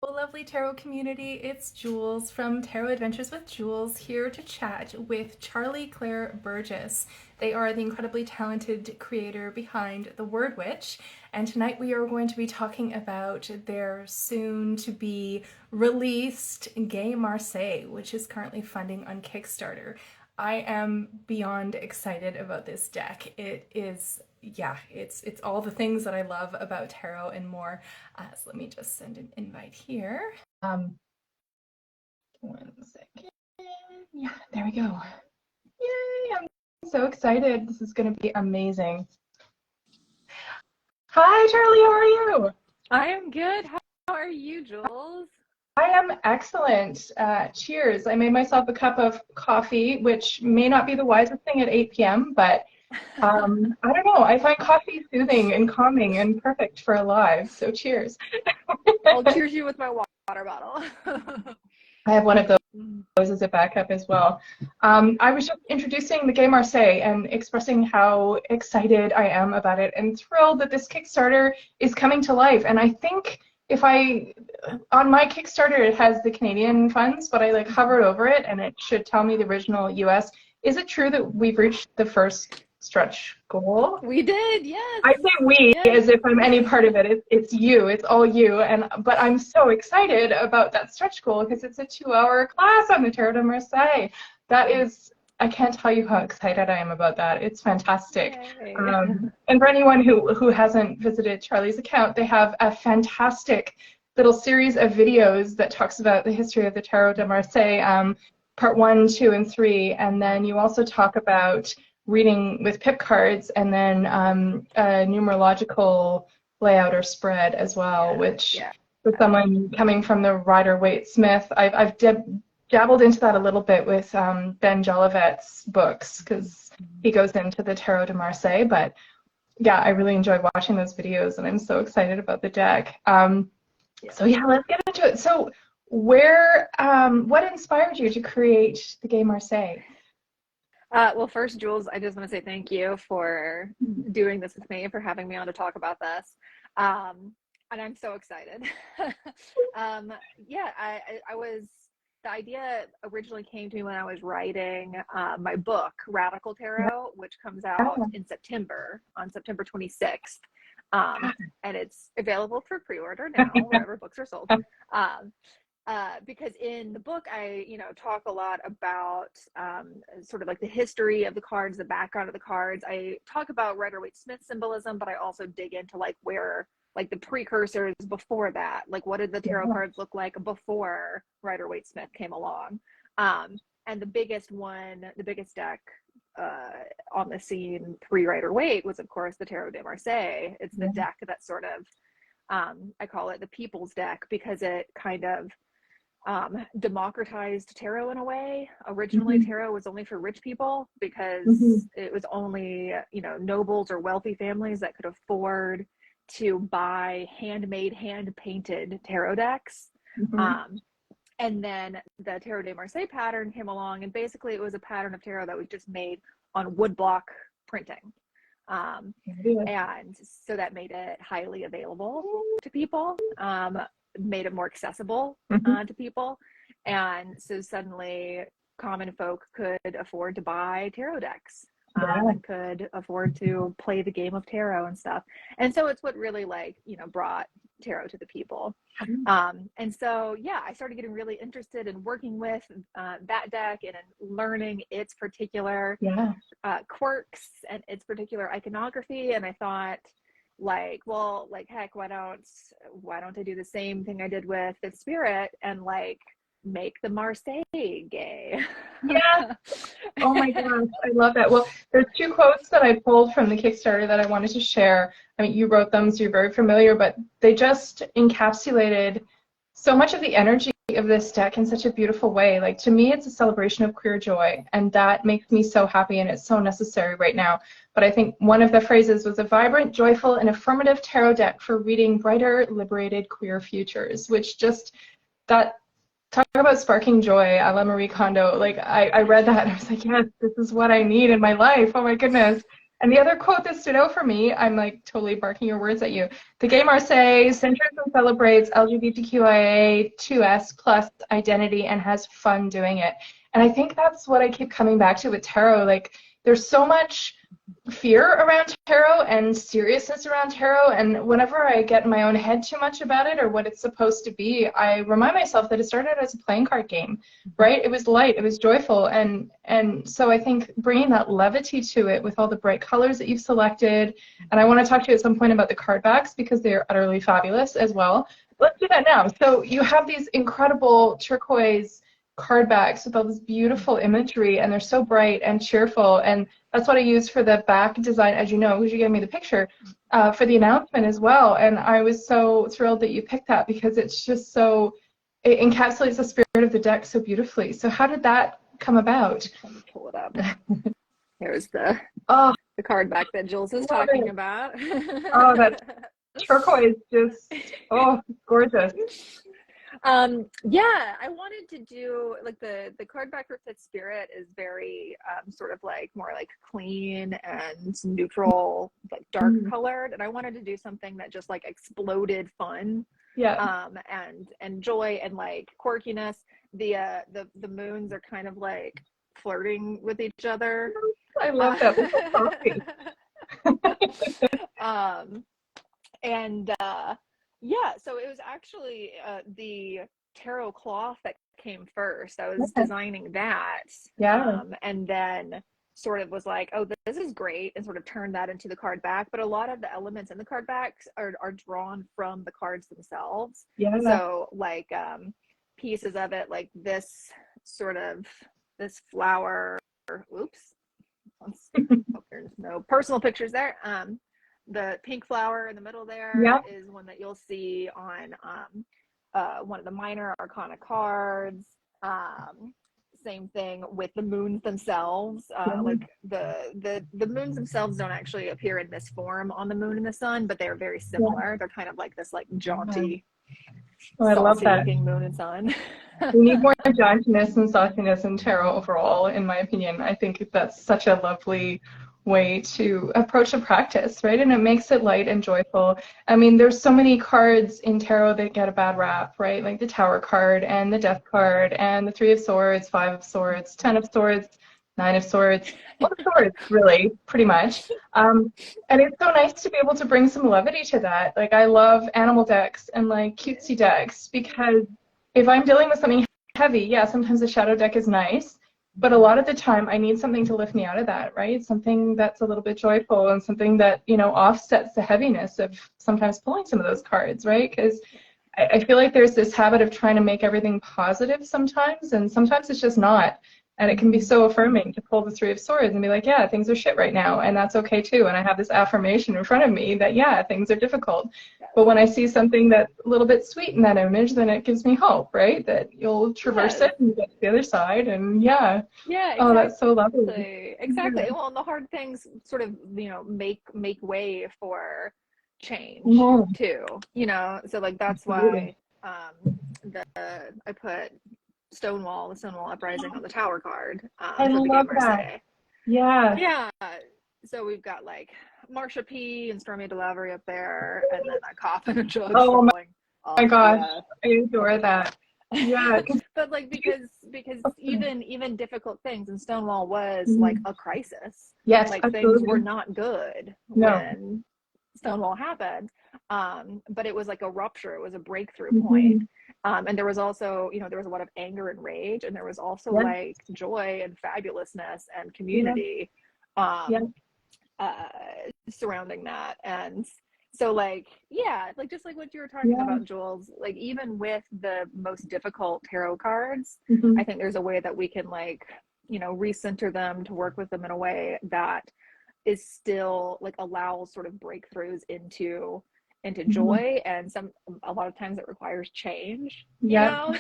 Well, lovely tarot community, it's Jules from Tarot Adventures with Jules here to chat with Charlie Claire Burgess. They are the incredibly talented creator behind The Word Witch, and tonight we are going to be talking about their soon to be released Gay Marseille, which is currently funding on Kickstarter. I am beyond excited about this deck. It is, yeah, it's all the things that I love about tarot and more. So let me just send an invite here. 1 second. Yeah, there we go. Yay, I'm so excited. This is going to be amazing. Hi, Charlie, how are you? I am good. How are you, Jules? I am excellent. Cheers. I made myself a cup of coffee, which may not be the wisest thing at 8 p.m., but I don't know. I find coffee soothing and calming and perfect for a live, so cheers. I'll cheers you with my water bottle. I have one of those as a backup as well. I was just introducing the Gay Marseille and expressing how excited I am about it and thrilled that this Kickstarter is coming to life. And I think on my Kickstarter, it has the Canadian funds, but I hovered over it and it should tell me the original US. Is it true that we've reached the first stretch goal? We did, yes. I say we yes. as if I'm any part of it. It's you. It's all you. But I'm so excited about that stretch goal because it's a 2-hour class on the Tarot de Marseille. That is, I can't tell you how excited I am about that. It's fantastic. And for anyone who hasn't visited Charlie's account, they have a fantastic little series of videos that talks about the history of the Tarot de Marseille, part 1, 2, and 3. And then you also talk about reading with pip cards and then a numerological layout or spread as well, which with someone coming from the Rider-Waite-Smith, I've dabbled into that a little bit with Ben Jolivet's books because he goes into the Tarot de Marseille. But yeah, I really enjoy watching those videos and I'm so excited about the deck. So yeah, let's get into it. So what inspired you to create the Gay Marseille? Well, first, Jules, I just want to say thank you for doing this with me, for having me on to talk about this. And I'm so excited. The idea originally came to me when I was writing my book, Radical Tarot, which comes out in September, on September 26th. And it's available for pre-order now, wherever books are sold. Because in the book, I, talk a lot about sort of like the history of the cards, the background of the cards. I talk about Rider-Waite-Smith symbolism, but I also dig into where the precursors before that, what did the tarot cards look like before Rider-Waite-Smith came along? And the biggest deck on the scene pre-Rider-Waite was, of course, the Tarot de Marseille. It's the deck that sort of, I call it the people's deck because it kind of democratized tarot in a way. Originally, tarot was only for rich people because it was only, nobles or wealthy families that could afford to buy handmade, hand-painted tarot decks. And then the Tarot de Marseille pattern came along, and basically it was a pattern of tarot that was just made on woodblock printing. And so that made it highly available to people, made it more accessible to people. And so suddenly common folk could afford to buy tarot decks and could afford to play the game of tarot and stuff. And so it's what really brought tarot to the people. And so, yeah, I started getting really interested in working with that deck and in learning its particular quirks and its particular iconography. And I thought, heck, why don't I do the same thing I did with the Spirit and make the Marseille gay? Yeah. Oh my gosh, I love that. Well, there's 2 quotes that I pulled from the Kickstarter that I wanted to share. I mean, you wrote them, so you're very familiar, but they just encapsulated so much of the energy of this deck in such a beautiful way. To me, it's a celebration of queer joy, and that makes me so happy, and it's so necessary right now. But I think one of the phrases was a vibrant, joyful, and affirmative tarot deck for reading brighter, liberated queer futures, which just, talk about sparking joy a la Marie Kondo. I read that and I was like, yes, this is what I need in my life. Oh my goodness. And the other quote that stood out for me, I'm like totally barking your words at you. The Gay Marseille centers and celebrates LGBTQIA2S plus identity and has fun doing it. And I think that's what I keep coming back to with tarot. Like, there's so much fear around tarot and seriousness around tarot, and whenever I get in my own head too much about it or what it's supposed to be, I remind myself that it started as a playing card game, right? It was light, it was joyful, and so I think bringing that levity to it with all the bright colors that you've selected, and I want to talk to you at some point about the card backs because they are utterly fabulous as well. Let's do that now. So you have these incredible turquoise card backs with all this beautiful imagery, and they're so bright and cheerful, and that's what I used for the back design, as you know, because you gave me the picture for the announcement as well. And I was so thrilled that you picked that because it's just so, it encapsulates the spirit of the deck so beautifully. So how did that come about? Let me pull it up. Here's the card back that Jules is Love talking it. about. Oh, that turquoise, just, oh, gorgeous. Yeah, I wanted to do like the card back for Fifth Spirit is very sort of like more like clean and neutral, like dark colored, and I wanted to do something that just like exploded fun, and joy and like quirkiness. The moons are kind of like flirting with each other. I love that. Yeah, so it was actually the tarot cloth that came first. I was designing that, and then sort of was like, oh, this is great, and sort of turned that into the card back. But a lot of the elements in the card backs are drawn from the cards themselves. So like pieces of it, like this sort of this flower. Oops, hope there's no personal pictures there. The pink flower in the middle there is one that you'll see on one of the minor arcana cards. Same thing with the moons themselves. Like the moons themselves don't actually appear in this form on the moon and the sun, but they're very similar. They're kind of like this like jaunty, I love that. looking moon and sun. We need more jauntiness and sauciness in tarot overall, in my opinion. I think that's such a lovely way to approach a practice, right? And it makes it light and joyful. I mean, there's so many cards in tarot that get a bad rap, right? Like the Tower card and the Death card and the Three of Swords, Five of Swords, Ten of Swords, Nine of Swords, all the swords, really, pretty much. And it's so nice to be able to bring some levity to that. Like, I love animal decks and like cutesy decks because if I'm dealing with something heavy, yeah, sometimes a shadow deck is nice. But a lot of the time, I need something to lift me out of that, right? Something that's a little bit joyful and something that, you know, offsets the heaviness of sometimes pulling some of those cards, right? Because I feel like there's this habit of trying to make everything positive sometimes, and sometimes it's just not. And it can be so affirming to pull the Three of Swords and be like, yeah, things are shit right now, and that's okay too. And I have this affirmation in front of me that, yeah, things are difficult. But when I see something that's a little bit sweet in that image, then it gives me hope, right? That you'll traverse it and get to the other side, and yeah. Yeah, exactly. Oh, that's so lovely. Exactly. Well, and the hard things sort of, you know, make way for change too, you know. So like that's why I put the Stonewall Uprising on the Tower card I for the love Gay Marseille. that. Yeah. Yeah. So we've got like Marsha P and Stormy DeLavery up there, and then a coffin of drugs. Oh my gosh, I adore that. Yeah. But like because even difficult things, and Stonewall was like a crisis. Yes, like absolutely. Things were not good when Stonewall happened. But it was like a rupture. It was a breakthrough point. And there was also, you know, there was a lot of anger and rage, and there was also like joy and fabulousness and community surrounding that. And so like, yeah, like just like what you were talking about, Jules, like even with the most difficult tarot cards, I think there's a way that we can like, you know, recenter them to work with them in a way that is still like allows sort of breakthroughs into joy, and a lot of times it requires change. You know?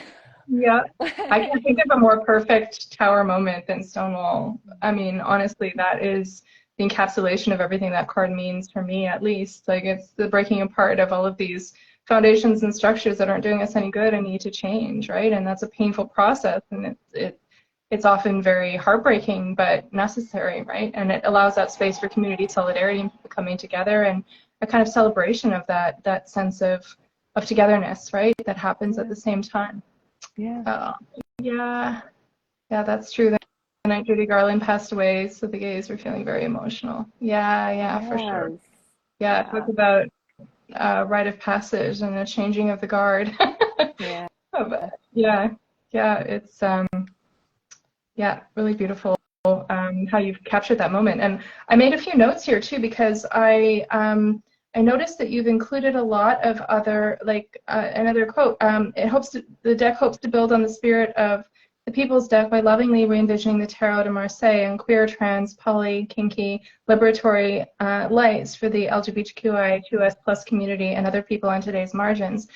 Yeah. I can't think of a more perfect Tower moment than Stonewall. I mean, honestly, that is the encapsulation of everything that card means for me, at least. Like, it's the breaking apart of all of these foundations and structures that aren't doing us any good and need to change, right? And that's a painful process, and it's often very heartbreaking but necessary, right? And it allows that space for community solidarity and people coming together, and a kind of celebration of that sense of togetherness, right? That happens at the same time. Yeah. Yeah, that's true. The night Judy Garland passed away, so the gays were feeling very emotional. Yeah, for sure. Yeah, talk about rite of passage and the changing of the guard. Yeah. Yeah, it's really beautiful how you've captured that moment. And I made a few notes here too, because I noticed that you've included a lot of other, like another quote. The deck hopes to build on the spirit of the People's Deck by lovingly re-envisioning the Tarot de Marseille and queer, trans, poly, kinky, liberatory lights for the LGBTQI2S+ community and other people on today's margins.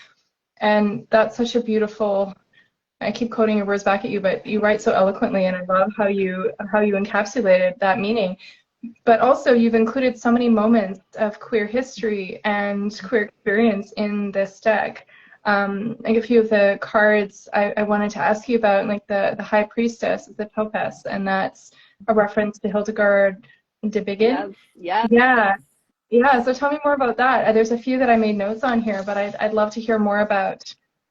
And that's such a beautiful, I keep quoting your words back at you, but you write so eloquently, and I love how you encapsulated that meaning. But also, you've included so many moments of queer history and queer experience in this deck. Like a few of the cards I wanted to ask you about, like the High Priestess, the Popess, and that's a reference to Hildegard de Bingen. Yeah. So tell me more about that. There's a few that I made notes on here, but I'd love to hear more about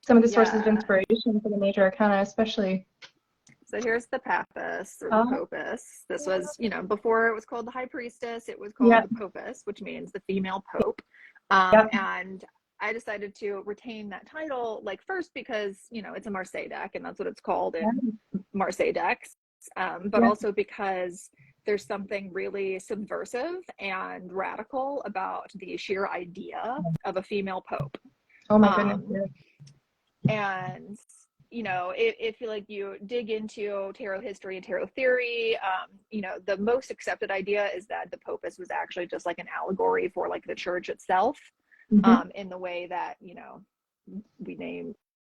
some of the sources of inspiration for the major arcana, especially. So here's the Pappus, or the Popus. This was, before it was called the High Priestess, it was called the Popus, which means the female pope. And I decided to retain that title, like, first because, it's a Marseille deck, and that's what it's called in Marseille decks, but also because there's something really subversive and radical about the sheer idea of a female pope. Oh my goodness. And if you like, you dig into tarot history and tarot theory, the most accepted idea is that the Popus was actually just like an allegory for like the church itself, in the way that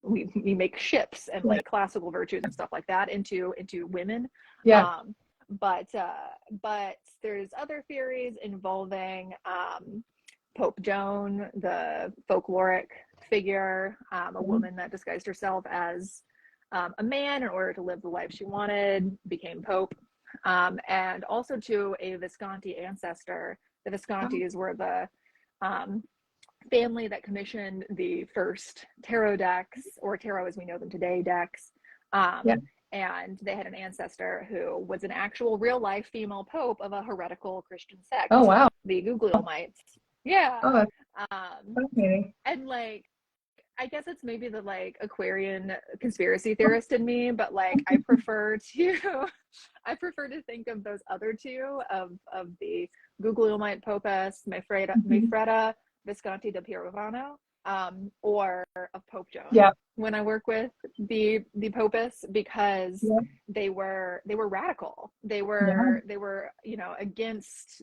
we make ships and like classical virtues and stuff like that into women. But there's other theories involving Pope Joan, the folkloric figure, a woman that disguised herself as a man in order to live the life she wanted, became pope, and also to a Visconti ancestor. The Viscontis were the family that commissioned the first tarot decks, or tarot as we know them today decks. And they had an ancestor who was an actual real life female pope of a heretical Christian sect. Oh wow. The Guglielmites. Yeah. Oh, fascinating. And like, I guess it's maybe the like Aquarian conspiracy theorist in me, but like I prefer to think of those other two, of the Guglielmite Popus, Maefreda Visconti de Pirovano, or of Pope Joan. When I work with the Popus, because they were radical. They were against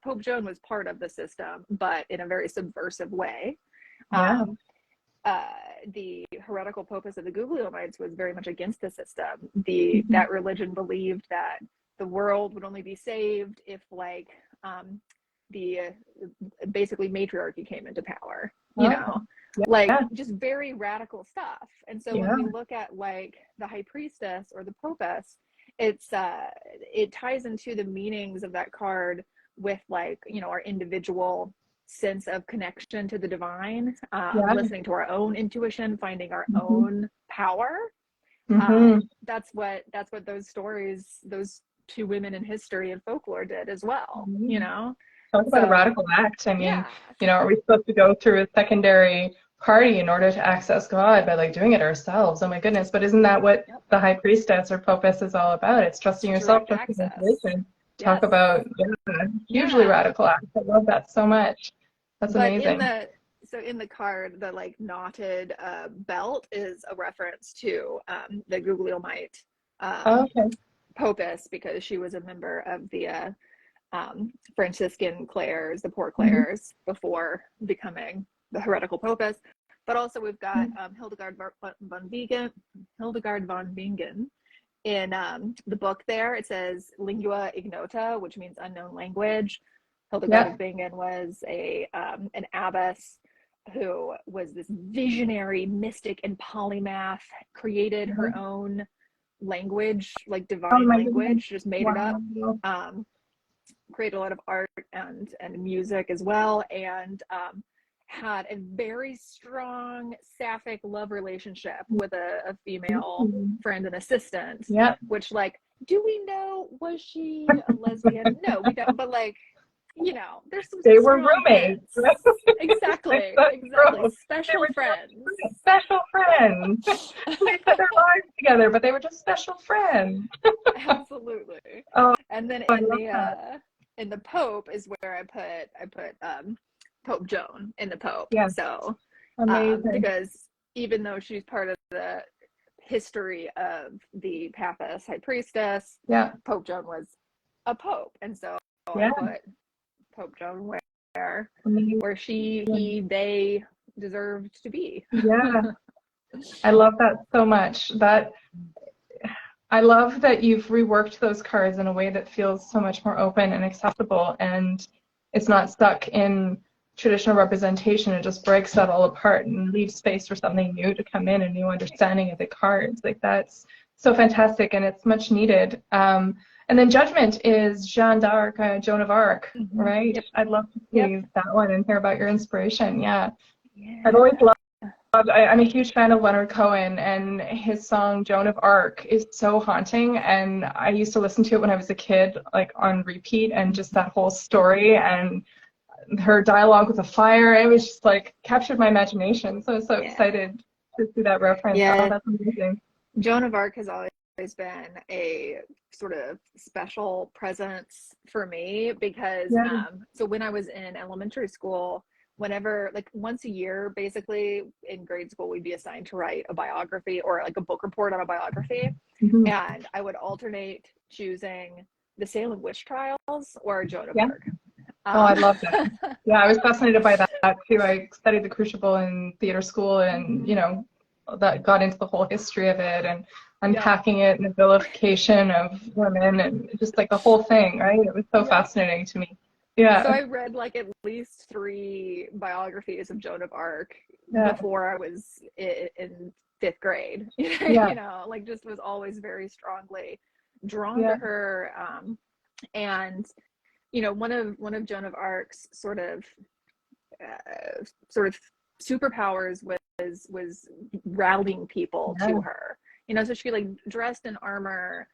Pope Joan was part of the system, but in a very subversive way. The heretical Popus of the Guglielmites was very much against the system. That religion believed that the world would only be saved if basically matriarchy came into power, just very radical stuff. And so when we look at like the High Priestess or the Popus, it ties into the meanings of that card with our individual sense of connection to the divine, listening to our own intuition, finding our own power. That's what those stories, those two women in history and folklore did as well. Talk about a radical act. I mean, are we supposed to go through a secondary party in order to access God by like doing it ourselves? Oh my goodness. But isn't that what the High Priestess or Popus is all about? It's trusting yourself, trusting intuition. Talk about hugely radical act. I love that so much. That's amazing. In the card, the like knotted belt is a reference to the Guglielmite Popus, because she was a member of the Franciscan Clares, the Poor Clares, before becoming the heretical Popus. But also we've got Hildegard von Bingen. In the book there, it says lingua ignota, which means unknown language. Hildegard of Bingen was an abbess who was this visionary mystic and polymath, created her own language, like Oh divine my goodness. language, just made it up. Wow. Created a lot of art and music as well, and had a very strong sapphic love relationship with a female friend and assistant. Yeah. Which, like, do we know, was she a lesbian? No, we don't. But, like, you know, there's some They were strong roommates. hints. Exactly. Special friends. Special friends. They put their lives together, but they were just special friends. Absolutely. Oh, And then in the Pope is where I put Pope Joan in the Pope. Yeah. So amazing. because even though she's part of the history of the Papist High Priestess, yeah, Pope Joan was a pope, and so yeah. I put Pope Joan where Amazing. they deserved to be. Yeah. I love that so much. I love that you've reworked those cards in a way that feels so much more open and accessible, and it's not stuck in traditional representation. It just breaks that all apart and leaves space for something new to come in, a new understanding of the cards. Like, that's so fantastic, and it's much needed. And then Judgment is Jeanne d'Arc, Joan of Arc, right? Yep. I'd love to see that one and hear about your inspiration. Yeah. I've always loved, I'm a huge fan of Leonard Cohen, and his song Joan of Arc is so haunting, and I used to listen to it when I was a kid, like on repeat, and just that whole story and her dialogue with the fire, it was just like captured my imagination. So I was so excited to see that reference. Yeah. Oh, that's amazing. Joan of Arc has always been a sort of special presence for me because so when I was in elementary school, whenever, like, once a year basically in grade school, we'd be assigned to write a biography or like a book report on a biography, and I would alternate choosing the Salem witch trials or Joan of Arc. Oh, I love that. Yeah, I was fascinated by that too. I studied the Crucible in theater school, and you know, that got into the whole history of it and unpacking it and the vilification of women and just like the whole thing, right? It was so fascinating to me. Yeah. So I read like at least 3 biographies of Joan of Arc before I was in 5th grade. You know, like, just was always very strongly drawn to her. And you know, one of Joan of Arc's sort of superpowers was rallying people to her. You know, so she, like, dressed in armor,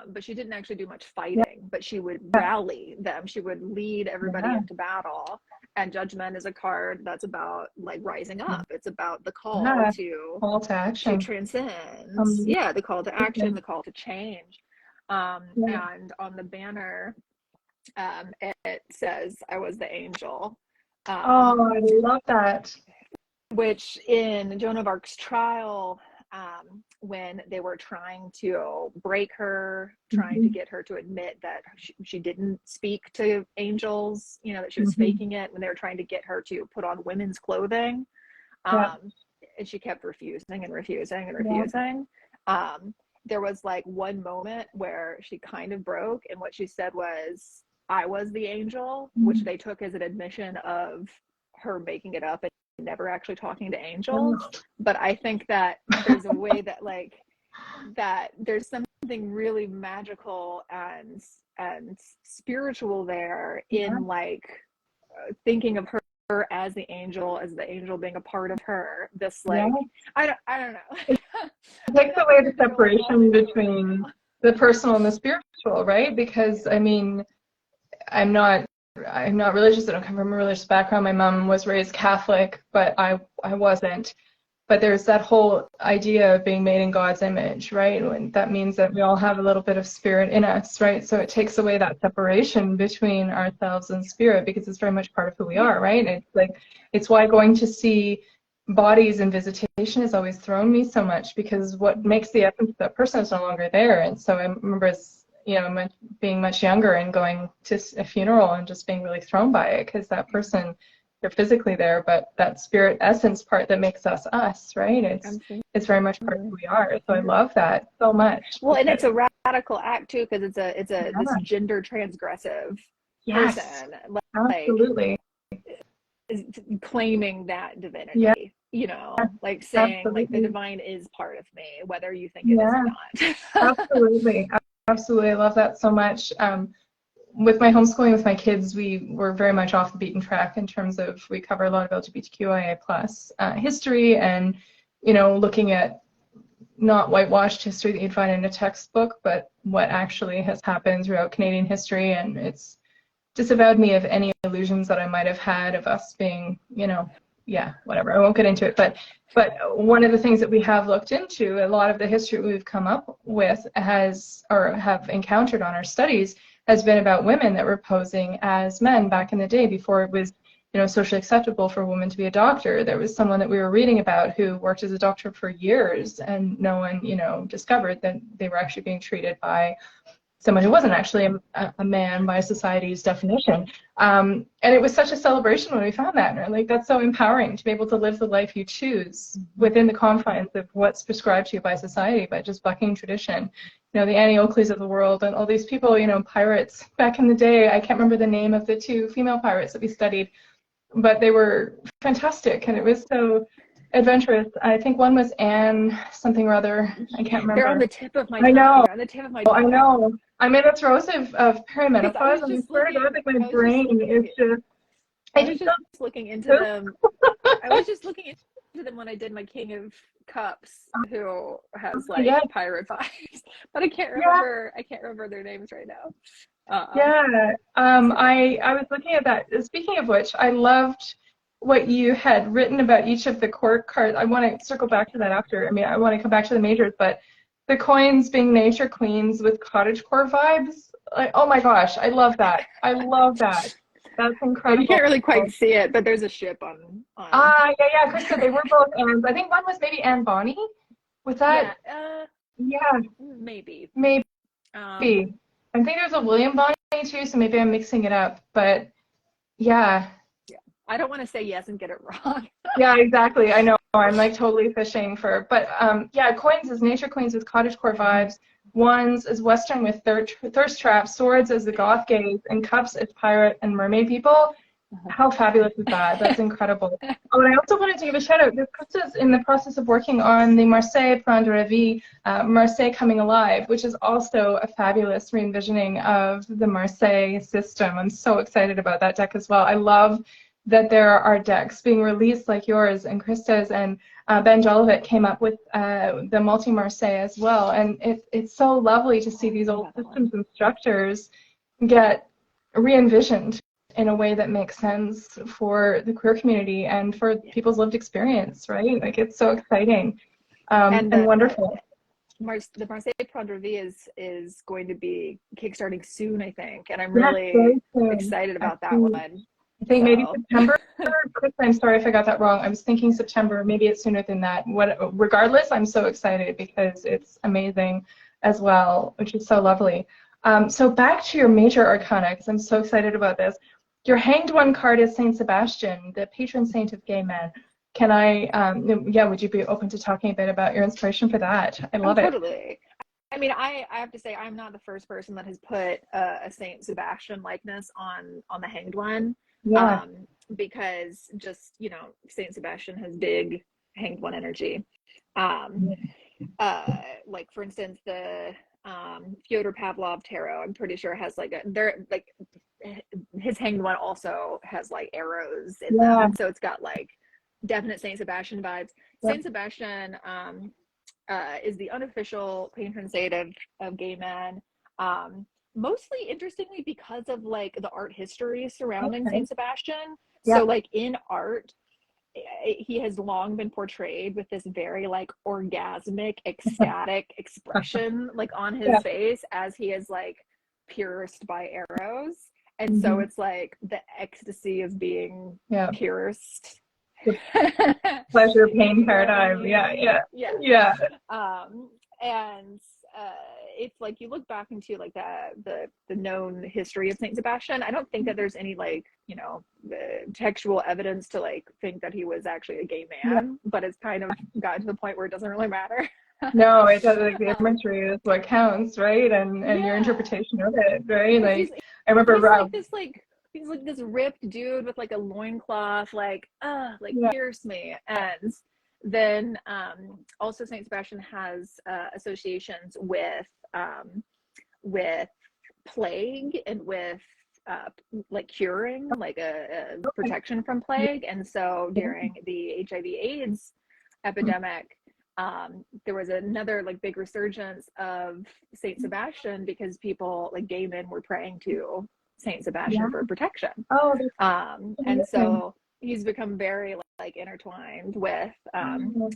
but she didn't actually do much fighting, but she would rally them. She would lead everybody into battle. And Judgment is a card that's about, like, rising up. It's about the call to action, to transcend. The call to action, the call to change. And on the banner, it says, "I was the angel." Oh, I love that. Which in Joan of Arc's trial, when they were trying to break her, trying to get her to admit that she didn't speak to angels, you know, that she was faking it, when they were trying to get her to put on women's clothing, and she kept refusing and refusing and refusing. There was like one moment where she kind of broke, and what she said was, "I was the angel," which they took as an admission of her making it up and never actually talking to angels. But I think that there's a way that, like, that there's something really magical and spiritual there in, like, thinking of her as the angel being a part of her. This, like, I don't know. It takes away the separation between the personal and the spiritual, right? Because I mean, I'm not religious. I don't come from a religious background. My mom was raised Catholic, but I wasn't. But there's that whole idea of being made in God's image, right? And that means that we all have a little bit of spirit in us, right? So it takes away that separation between ourselves and spirit, because it's very much part of who we are, right? It's like, it's why going to see bodies in visitation has always thrown me so much, because what makes the essence of that person is no longer there. And so I remember, as you know, being much younger and going to a funeral and just being really thrown by it, because that person, they're physically there, but that spirit essence part that makes us us, right? It's very much part of who we are. So I love that so much. Well, and it's a radical act too, because it's this gender transgressive person, absolutely, claiming that divinity. you know, like saying like the Absolutely. divine is part of me, whether you think it is Yeah, or not. absolutely. Absolutely. I love that so much. With my homeschooling with my kids, we were very much off the beaten track in terms of we cover a lot of LGBTQIA plus history and, you know, looking at not whitewashed history that you'd find in a textbook, but what actually has happened throughout Canadian history. And it's disavowed me of any illusions that I might have had of us being, you know, yeah, whatever. I won't get into it, but one of the things that we have looked into, a lot of the history we've come up with has or have encountered on our studies has been about women that were posing as men back in the day before it was, you know, socially acceptable for a woman to be a doctor. There was someone that we were reading about who worked as a doctor for years, and no one, you know, discovered that they were actually being treated by someone who wasn't actually a man by society's definition. And it was such a celebration when we found that. And like, that's so empowering to be able to live the life you choose within the confines of what's prescribed to you by society, by just bucking tradition. You know, the Annie Oakleys of the world and all these people, you know, pirates back in the day. I can't remember the name of the two female pirates that we studied, but they were fantastic. And it was so adventurous. I think one was Anne something or other. I can't remember. They're on the tip of my I tongue. know. They're on the tip of my I tongue. know. I'm in the throes of Because I was perimenopause, and I just swear to looking, God, like my I was just brain is looking, just, I I was just just looking into don't. them. I was just looking into them when I did my King of Cups, who has Oh, like yeah, pirate vibes, but I can't yeah, remember. I can't remember their names right now. yeah. So I was looking at that. Speaking of which, I loved what you had written about each of the court cards. I want to circle back to that after. I mean, I want to come back to the majors, but the coins being nature queens with cottagecore vibes. Like, oh my gosh, I love that. I love that. That's yeah, you incredible. can't really quite see it, but there's a ship on. Ah, yeah, yeah, Krista, they were both Anne's. I think one was maybe Anne Bonny. Was Yeah, that? Yeah, maybe. maybe. Um, I think there's a William Bonny too, so maybe I'm mixing it up. But yeah, yeah, I don't want to say yes and get it wrong. yeah, exactly. I know. I'm like totally fishing for, but yeah, coins is nature queens with cottagecore vibes. Wands is Western with thirst traps. Swords is the goth gaze, and cups is pirate and mermaid people. How fabulous is that? That's incredible. Oh, and I also wanted to give a shout out. Krista's in the process of working on the Marseille Prendre Revue, Marseille Coming Alive, which is also a fabulous re-envisioning of the Marseille system. I'm so excited about that deck as well. I love that there are decks being released like yours and Krista's, and Ben Jolovic came up with the multi-Marseille as well. And it's so lovely to see these old systems and structures get re-envisioned in a way that makes sense for the queer community and for people's lived experience, right? Like, it's so exciting and wonderful. The Marseille Prendre Revue is going to be kickstarting soon, I think, and I'm Yes, really very soon. excited about that one. I think maybe So, September. Chris, I'm sorry if I got that wrong. I was thinking September. Maybe it's sooner than that. Regardless, I'm so excited because it's amazing as well, which is so lovely. So back to your major arcana, because I'm so excited about this. Your Hanged One card is Saint Sebastian, the patron saint of gay men. Can I, yeah, would you be open to talking a bit about your inspiration for that? I love it. Totally. I mean, I have to say, I'm not the first person that has put a Saint Sebastian likeness on the Hanged One. Yeah. Because just, you know, Saint Sebastian has big Hanged One energy. Like for instance, the Fyodor Pavlov tarot, I'm pretty sure has like his Hanged One also has like arrows in them, so it's got like definite Saint Sebastian vibes. Yep. Saint Sebastian is the unofficial patron saint of gay men, mostly interestingly because of like the art history surrounding Saint Sebastian. Yep. So like in art, he has long been portrayed with this very like orgasmic, ecstatic expression like on his face as he is like pierced by arrows. And so it's like the ecstasy of being pierced. Pleasure, pain, paradigm. Yeah. And it's like you look back into like the known history of Saint Sebastian. I don't think that there's any like, you know, textual evidence to like think that he was actually a gay man, but it's kind of gotten to the point where it doesn't really matter. No, it doesn't. Like, the imagery is what counts, right? And your interpretation of it, right? Like, I remember like this like he's like this ripped dude with like a loincloth, like Yeah. pierce me. And then also Saint Sebastian has associations with plague and with like curing, like a Okay. protection from plague. And so during the HIV/AIDS epidemic, there was another like big resurgence of Saint Sebastian because people, like gay men, were praying to Saint Yeah. Sebastian for protection. Oh, that's And amazing. so he's become very like intertwined with Oh,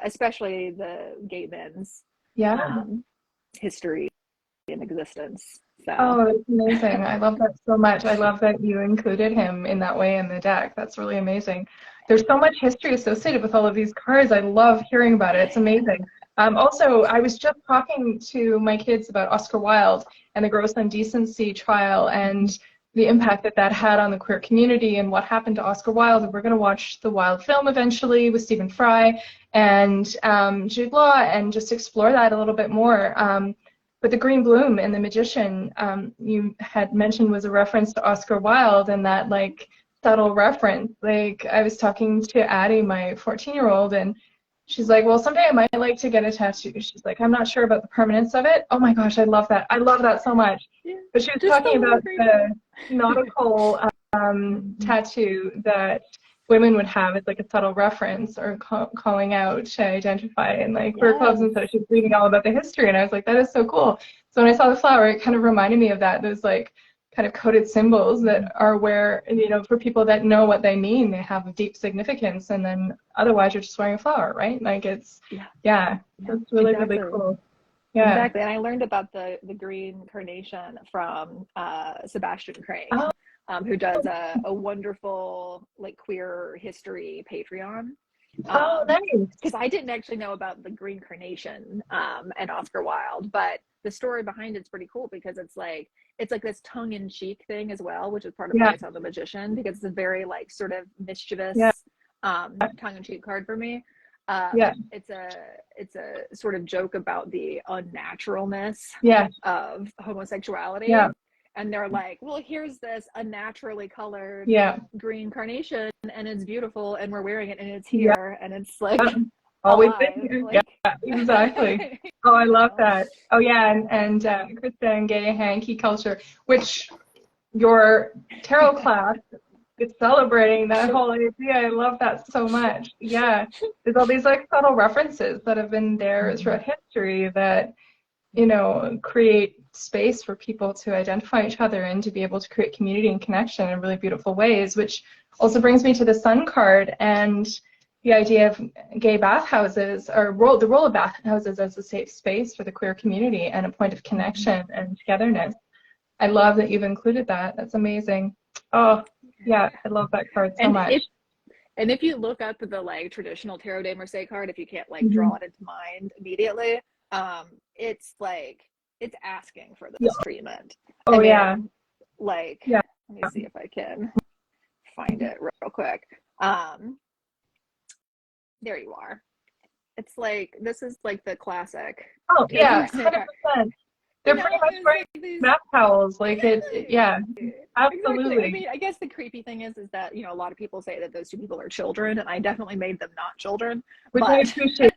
especially the gay men's yeah. um, history and existence. So Oh, it's amazing. I love that so much. I love that you included him in that way in the deck. That's really amazing. There's so much history associated with all of these cards. I love hearing about it. It's amazing. Also, I was just talking to my kids about Oscar Wilde and the gross indecency trial and the impact that that had on the queer community and what happened to Oscar Wilde. And we're going to watch the Wilde film eventually with Stephen Fry and Jude Law and just explore that a little bit more. But the green bloom and the magician you had mentioned was a reference to Oscar Wilde and that like subtle reference. Like I was talking to Addie, my 14-year-old, and she's like, well, someday I might like to get a tattoo. She's like, I'm not sure about the permanence of it. Oh my gosh, I love that. I love that so much. yeah, But she was just the talking little about green the nautical tattoo that women would have as like a subtle reference or calling out to identify in like queer clubs, yes. and so she's reading all about the history, and I was like, that is so cool. So when I saw the flower, it kind of reminded me of that, those like kind of coded symbols that are where, you know, for people that know what they mean, they have a deep significance, and then otherwise you're just wearing a flower, right? Like it's, Yeah, yeah, yeah, that's really, really exactly. cool. Yeah. Exactly. And I learned about the green carnation from Sebastian Craig, Oh, who does a wonderful like queer history Patreon. oh, nice. Because I didn't actually know about the green carnation and Oscar Wilde, but the story behind it's pretty cool because it's like this tongue-in-cheek thing as well, which is part of why Yeah, it's on the magician, because it's a very like sort of yeah, mischievous tongue-in-cheek card for me. yeah, It's a sort of joke about the unnaturalness yeah, of homosexuality. yeah, And they're like, well, here's this unnaturally colored yeah, green carnation and it's beautiful and we're wearing it and it's yeah. here and it's like Always been alive. here. Like, Yeah, exactly. Oh, I you love know, that. Oh, yeah, and Krista and Gay Hanky Culture, which your tarot class is celebrating that whole idea. I love that so much. Yeah, there's all these like subtle references that have been there throughout history that, you know, create space for people to identify each other and to be able to create community and connection in really beautiful ways, which also brings me to the Sun card and the idea of gay bathhouses, or the role of bathhouses as a safe space for the queer community and a point of connection and togetherness. I love that you've included that. That's amazing. Oh, yeah, I love that card so and much. if you look up the like traditional Tarot de Marseille card, if you can't like Mm-hmm. draw it into mind immediately, it's like it's asking for Yeah. this treatment. I Oh, yeah. mean, like, Yeah. let me see if I can find it real quick. There you are. It's like this is like the classic Oh, Tarot de yeah, Marseille card. 100%. You They're know, pretty much it's wearing like these bath towels. Like exactly. yeah, Exactly. I absolutely. mean, I guess the creepy thing is that, you know, a lot of people say that those two people are children, and I definitely made them not children. Which I But appreciate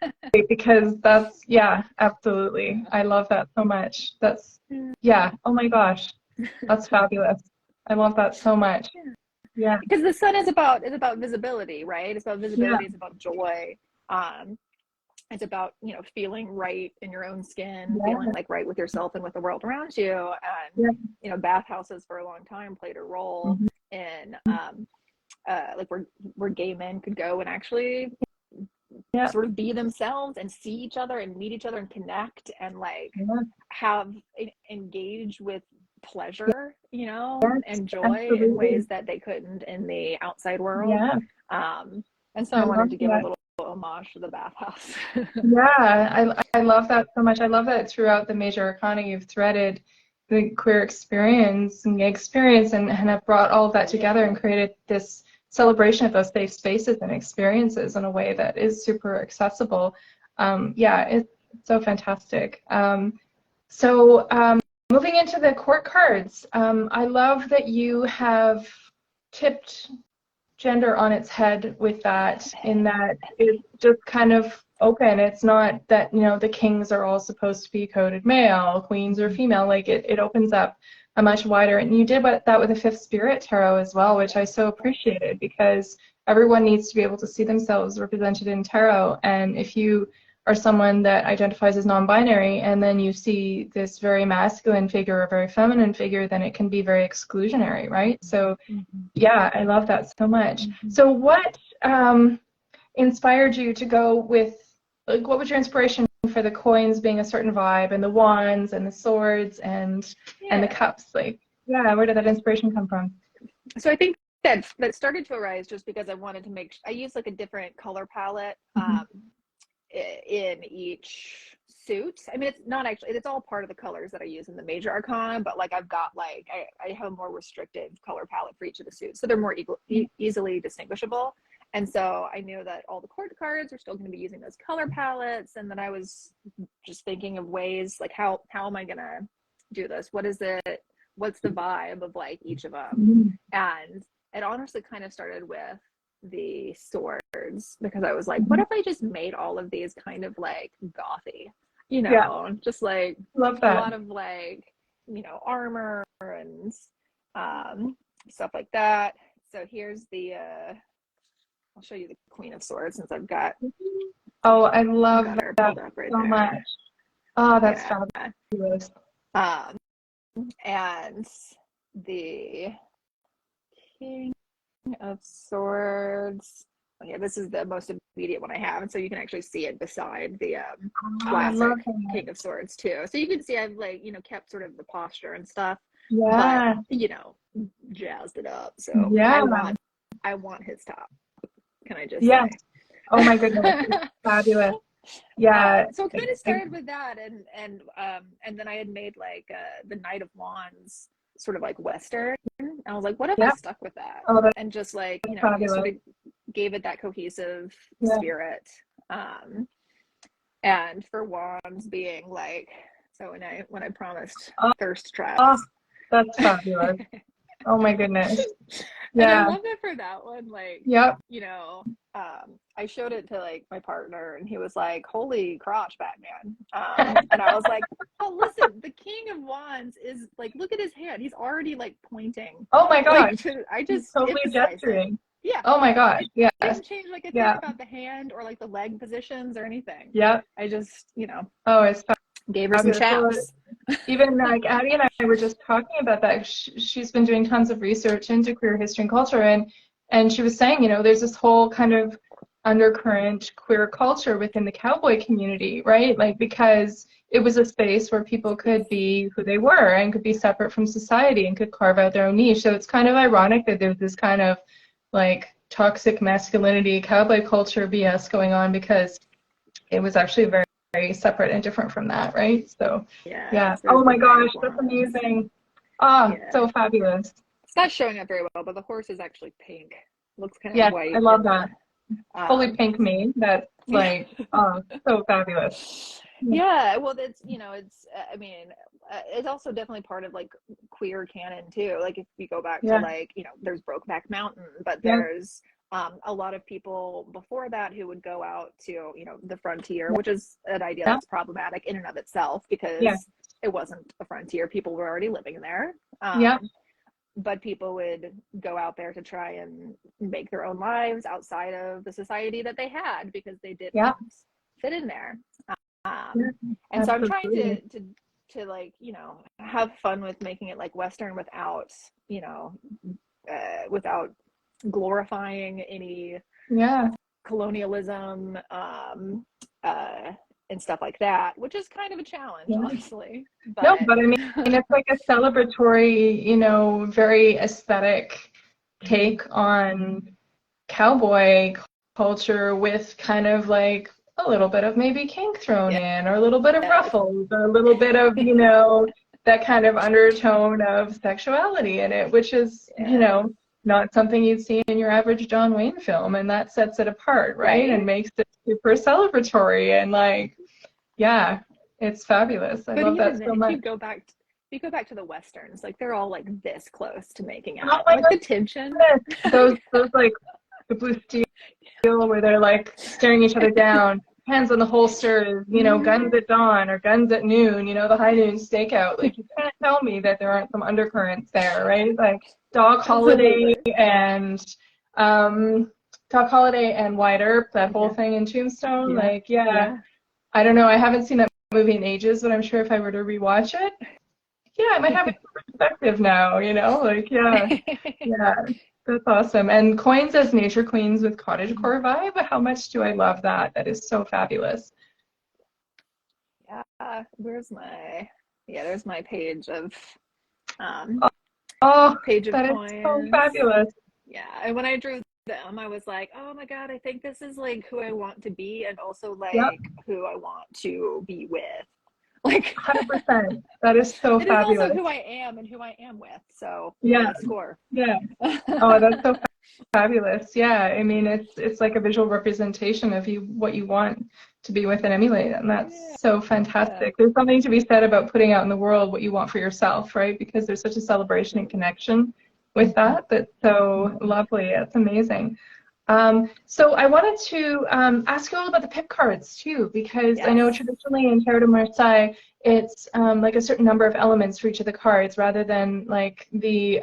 because that's, yeah, absolutely. I love that so much. That's, yeah, oh my gosh, that's fabulous. I love that so much. Yeah, because the sun is about visibility, right? It's about yeah, visibility, it's about joy. Um, it's about, you know, feeling right in your own skin, yeah, feeling like right with yourself and with the world around you. And, yeah. you know, bathhouses for a long time played a role Mhm. in like where gay men could go and actually Yeah, sort of be themselves and see each other and meet each other and connect and like yeah, have engage with pleasure, you know, yes, and joy in absolutely. ways that they couldn't in the outside world. Yeah, And so I I love wanted to give a that. little homage to the bathhouse. Yeah, I love that so much. I love that throughout the major arcana you've threaded the queer experience and gay experience and have brought all of that together and created this celebration of those safe spaces and experiences in a way that is super accessible. Yeah, it's so fantastic. So moving into the court cards, I love that you have tipped gender on its head with that, in that it's just kind of open. It's not that, you know, the kings are all supposed to be coded male, queens are female. Like it opens up a much wider, and you did that with the Fifth Spirit Tarot as well, which I so appreciated, because everyone needs to be able to see themselves represented in tarot. And if you are someone that identifies as non-binary and then you see this very masculine figure or very feminine figure, then it can be very exclusionary, right? So yeah, I love that so much. So what inspired you to go with, like, what was your inspiration for the coins being a certain vibe, and the wands and the swords and the cups? Like, yeah, where did that inspiration come from? So I think that started to arise just because I wanted to I use like a different color palette in each suit. I mean, it's not actually, it's all part of the colors that I use in the major arcana, but like I've got like, I have a more restrictive color palette for each of the suits, so they're more easily distinguishable. And so I knew that all the court cards are still going to be using those color palettes, and then I was just thinking of ways, like how am I going to do this? What's the vibe of like each of them? And it honestly kind of started with the swords, because I was like, what if I just made all of these kind of like gothy, you know, just like love that. A lot of like, you know, armor and stuff like that. So here's the I'll show you the Queen of Swords, since I've got I love that right so there. much. Oh, that's fabulous. And the King of Swords. Oh, yeah, this is the most immediate one I have, and so you can actually see it beside the classic King of Swords too. So you can see I've, like, you know, kept sort of the posture and stuff, but, you know, jazzed it up. So I want his top. Can I just say? Oh my goodness, it's fabulous. Yeah. So it kind of started with that, and then I had made like the Knight of Wands, sort of like Western. And I was like, what if I stuck with that? And just like, you know, sort of gave it that cohesive spirit. And for Wands being like, so when I promised thirst traps. That's fabulous. Oh my goodness. And I love it for that one. Like, you know, I showed it to like my partner, and he was like, holy crotch, Batman. And I was like, oh, listen, the King of Wands is like, look at his hand. He's already like pointing. Oh my gosh. Like, I just totally gesturing. Yeah. Oh my gosh. Yeah. I didn't change like a thing about the hand or like the leg positions or anything. Yeah. I just, you know. Oh, it's gave her some chaps. Even like Addie and I were just talking about that. She's been doing tons of research into queer history and culture, and she was saying, you know, there's this whole kind of undercurrent queer culture within the cowboy community, right? Like, because it was a space where people could be who they were and could be separate from society and could carve out their own niche. So it's kind of ironic that there's this kind of like toxic masculinity cowboy culture BS going on, because it was actually very separate and different from that, right? So yeah. Oh my gosh, that's amazing. So fabulous. It's not showing up very well, but the horse is actually pink. Looks kind of white. I love that. Fully pink mane. That's like so fabulous. Yeah, well, that's, you know, it's I mean, it's also definitely part of like queer canon too. Like if you go back to like, you know, there's Brokeback Mountain, but there's a lot of people before that who would go out to, you know, the frontier, which is an idea that's problematic in and of itself, because it wasn't a frontier. People were already living there. But people would go out there to try and make their own lives outside of the society that they had, because they didn't fit in there. And so I'm trying to like, you know, have fun with making it like Western without, you know, without glorifying any colonialism and stuff like that, which is kind of a challenge, honestly. But I mean, it's like a celebratory, you know, very aesthetic take on cowboy culture, with kind of like a little bit of maybe kink thrown in, or a little bit of ruffles, or a little bit of, you know, that kind of undertone of sexuality in it, which is, you know, not something you'd see in your average John Wayne film, and that sets it apart, right? And makes it super celebratory, and like, it's fabulous. I love that so much. If you go back you go back to the Westerns, like they're all like this close to making Oh out. my Like the tension. goodness. Those like the blue steel where they're like staring each other down, hands on the holsters, you know, guns at dawn or guns at noon, you know, the high noon stakeout. Like you can't tell me that there aren't some undercurrents there, right? Like Dog Holiday and Dog Holiday and Wyatt Earp, that whole thing in Tombstone. Like, I don't know. I haven't seen that movie in ages, but I'm sure if I were to rewatch it, I might have a perspective now, you know? Like, yeah. That's awesome. And coins as nature queens with cottagecore vibe. How much do I love that? That is so fabulous. Yeah, there's my page of page of that coins. Is so fabulous. Yeah, and when I drew them, I was like, oh my God, I think this is like who I want to be and also like who I want to be with. Like 100%. That is so it fabulous. It is also who I am and who I am with. So score. Yeah. Oh, that's so fabulous. Yeah. I mean, it's like a visual representation of what you want to be with and emulate, and that's so fantastic. There's something to be said about putting out in the world what you want for yourself, right? Because there's such a celebration and connection with that. That's so lovely. That's amazing. So I wanted to ask you all about the pip cards too, because I know traditionally in Tarot de Marseille, it's like a certain number of elements for each of the cards, rather than like the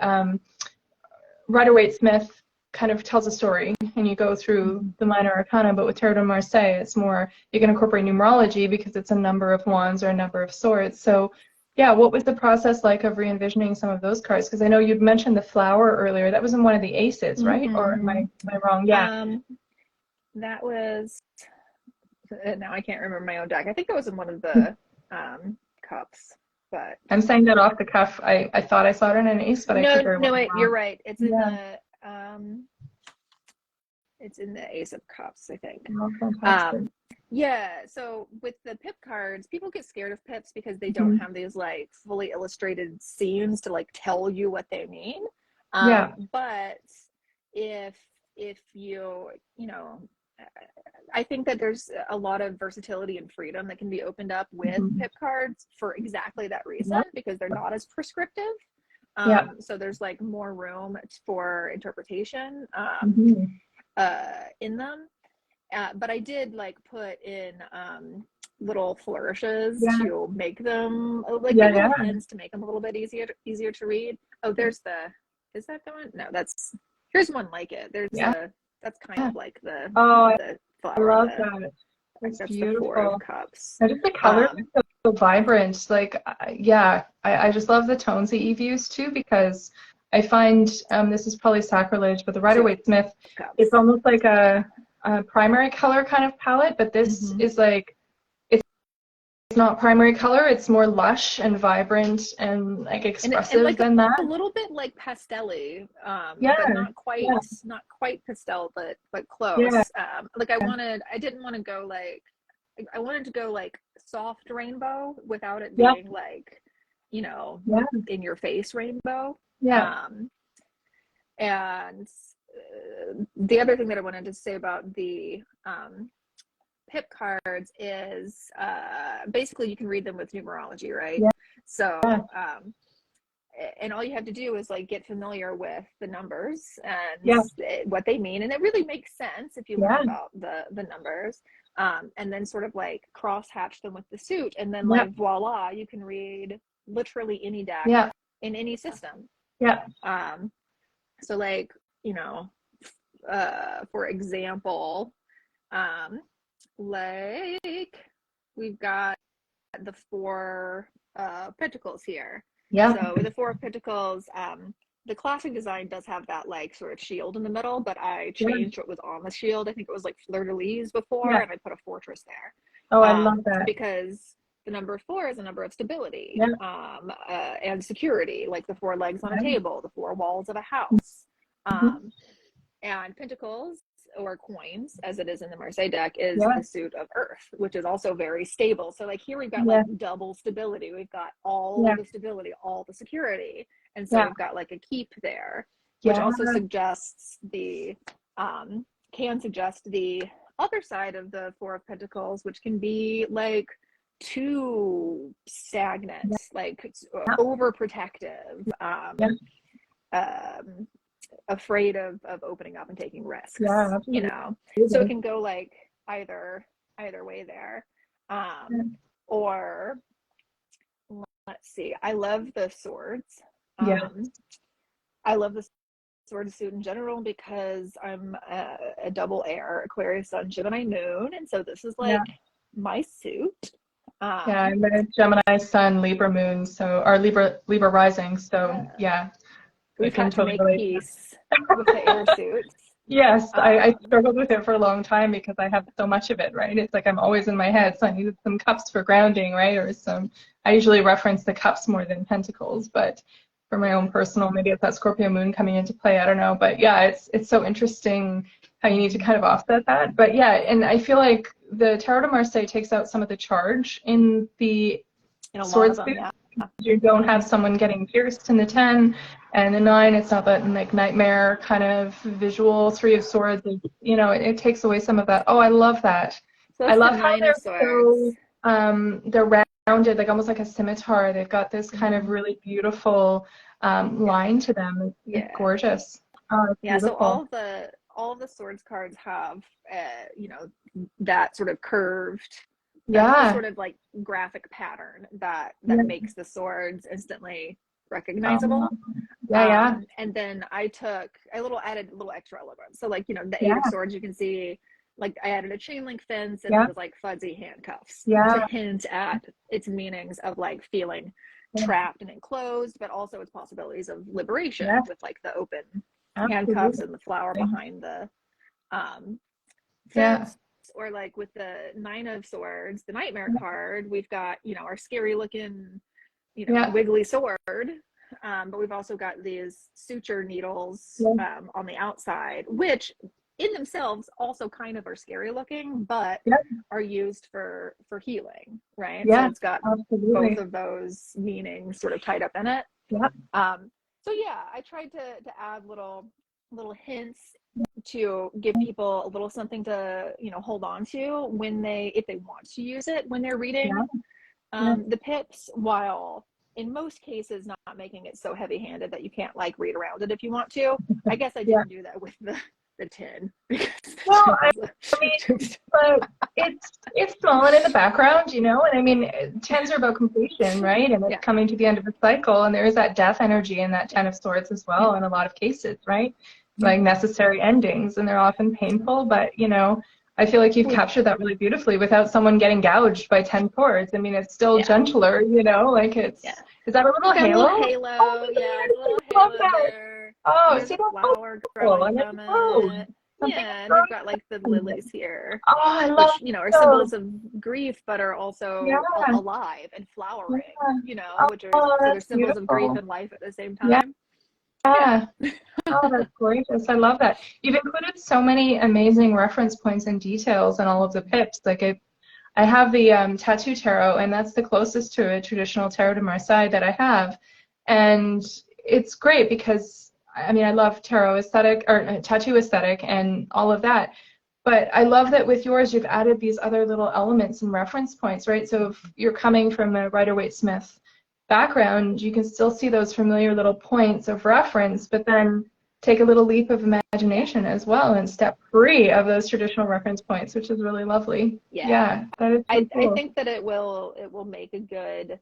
Rider-Waite-Smith kind of tells a story and you go through the minor arcana, but with Tarot de Marseille, it's more, you can incorporate numerology because it's a number of wands or a number of swords. So yeah, what was the process like of re-envisioning some of those cards? Because I know you'd mentioned the flower earlier. That was in one of the aces, right? Or am I wrong? Yeah. That was, now I can't remember my own deck. I think that was in one of the cups, but. I'm saying that off the cuff. I thought I saw it in an ace, but I could very well wait, wrong. You're right. It's in the Ace of Cups, I think. Oh, fantastic. Yeah, so with the pip cards, people get scared of pips because they don't have these like fully illustrated scenes to like tell you what they mean. But if you know, I think that there's a lot of versatility and freedom that can be opened up with pip cards for exactly that reason, because they're not as prescriptive. So there's like more room for interpretation in them. But I did like put in little flourishes to make them like little ends to make them a little bit easier to read. Oh, there's is that the one? No, here's one like it. There's that's kind of like the flower. I love that. That's beautiful. The Four of Cups. And just the colors are so vibrant. Like, I just love the tones that you've used too, because I find this is probably sacrilege, but the Rider-Waite-Smith, it's almost like a primary color kind of palette, but this is like, it's not primary color, it's more lush and vibrant and like expressive and like than that. A little bit like pastel-y, but not quite pastel, but close. Like I wanted to go like soft rainbow without it being like, you know, in your face rainbow. And the other thing that I wanted to say about the pip cards is basically you can read them with numerology, right? So and all you have to do is like get familiar with the numbers and what they mean, and it really makes sense if you learn about the numbers, and then sort of like cross hatch them with the suit, and then like voila, you can read literally any deck in any system. So like, you know, for example, like we've got the Four Pentacles here. So with the Four of Pentacles, the classic design does have that like sort of shield in the middle, but I changed what was on the shield. I think it was like fleur-de-lis before, and I put a fortress there. Oh, I love that. Because the number 4 is a number of stability and security, like the 4 legs on a table, the 4 walls of a house. And Pentacles, or coins, as it is in the Marseille deck, is the suit of Earth, which is also very stable. So like here we've got like double stability. We've got all the stability, all the security. And so we've got like a keep there, which also suggests can suggest the other side of the Four of Pentacles, which can be like too stagnant, Yeah. like Yeah. overprotective, Yeah. afraid of opening up and taking risks, Yeah, you absolutely. know. So it can go like either way there. Or let's see, I love the swords. Yeah. I love the sword suit in general because I'm a double air, Aquarius Sun, Gemini Moon, and so this is like my suit. Yeah, I'm a Gemini Sun, Libra Moon, so or Libra Rising, so yeah, I we've can had to totally make relate. peace with the air suits. Yes, I struggled with it for a long time because I have so much of it, right? It's like I'm always in my head, so I needed some cups for grounding, right? Or some, I usually reference the cups more than pentacles, but for my own personal, maybe it's that Scorpio moon coming into play, I don't know. But yeah, it's so interesting how you need to kind of offset that. But yeah, and I feel like the Tarot de Marseille takes out some of the charge in the swords. Yeah. You don't have someone getting pierced in the 10 and the 9. It's not that like nightmare kind of visual. 3 of Swords, you know, it takes away some of that. Oh, I love that. So I love the how 9 of Swords. they're rounded, like almost like a scimitar. They've got this kind of really beautiful line to them. It's gorgeous. Oh, it's beautiful. So all of the swords cards have you know, that sort of curved, that's the sort of like graphic pattern that makes the swords instantly recognizable. And then I added little extra elements. So like, you know, the 8 of Swords, you can see like I added a chain link fence and it was like fuzzy handcuffs to hint at its meanings of like feeling trapped and enclosed, but also its possibilities of liberation with like the open handcuffs and the flower behind the fence. Or like with the 9 of Swords, the Nightmare card, we've got, you know, our scary looking, you know, wiggly sword, but we've also got these suture needles on the outside, which in themselves also kind of are scary looking, but are used for healing, right? So it's got both of those meanings sort of tied up in it. So yeah, I tried to add little hints to give people a little something to, you know, hold on to when if they want to use it when they're reading the pips, while in most cases not making it so heavy-handed that you can't like read around it if you want to. I guess I didn't do that with the 10 because well, I mean, but it's small and in the background, you know, and I mean, 10s are about completion, right? And it's coming to the end of a cycle, and there is that death energy in that 10 of Swords as well in a lot of cases, right? Like necessary endings, and they're often painful, but you know, I feel like you've captured that really beautifully without someone getting gouged by 10 swords. I mean, it's still gentler, you know, like it's, is that a little halo? A little halo, oh, a little halo there. Oh, there's a flower growing from it. And we've got like the lilies here. Oh, I love which, you know, are symbols of grief, but are also alive and flowering, you know, which are so they're symbols of grief and life at the same time. Oh, that's gorgeous. I love that. You've included so many amazing reference points and details in all of the pips. Like I have the tattoo tarot, and that's the closest to a traditional tarot de Marseille that I have. And it's great because, I mean, I love tarot aesthetic, or tattoo aesthetic and all of that. But I love that with yours, you've added these other little elements and reference points, right? So if you're coming from a Rider-Waite-Smith background, you can still see those familiar little points of reference, but then take a little leap of imagination as well and step free of those traditional reference points, which is really lovely. That is so cool. I think that it will make a good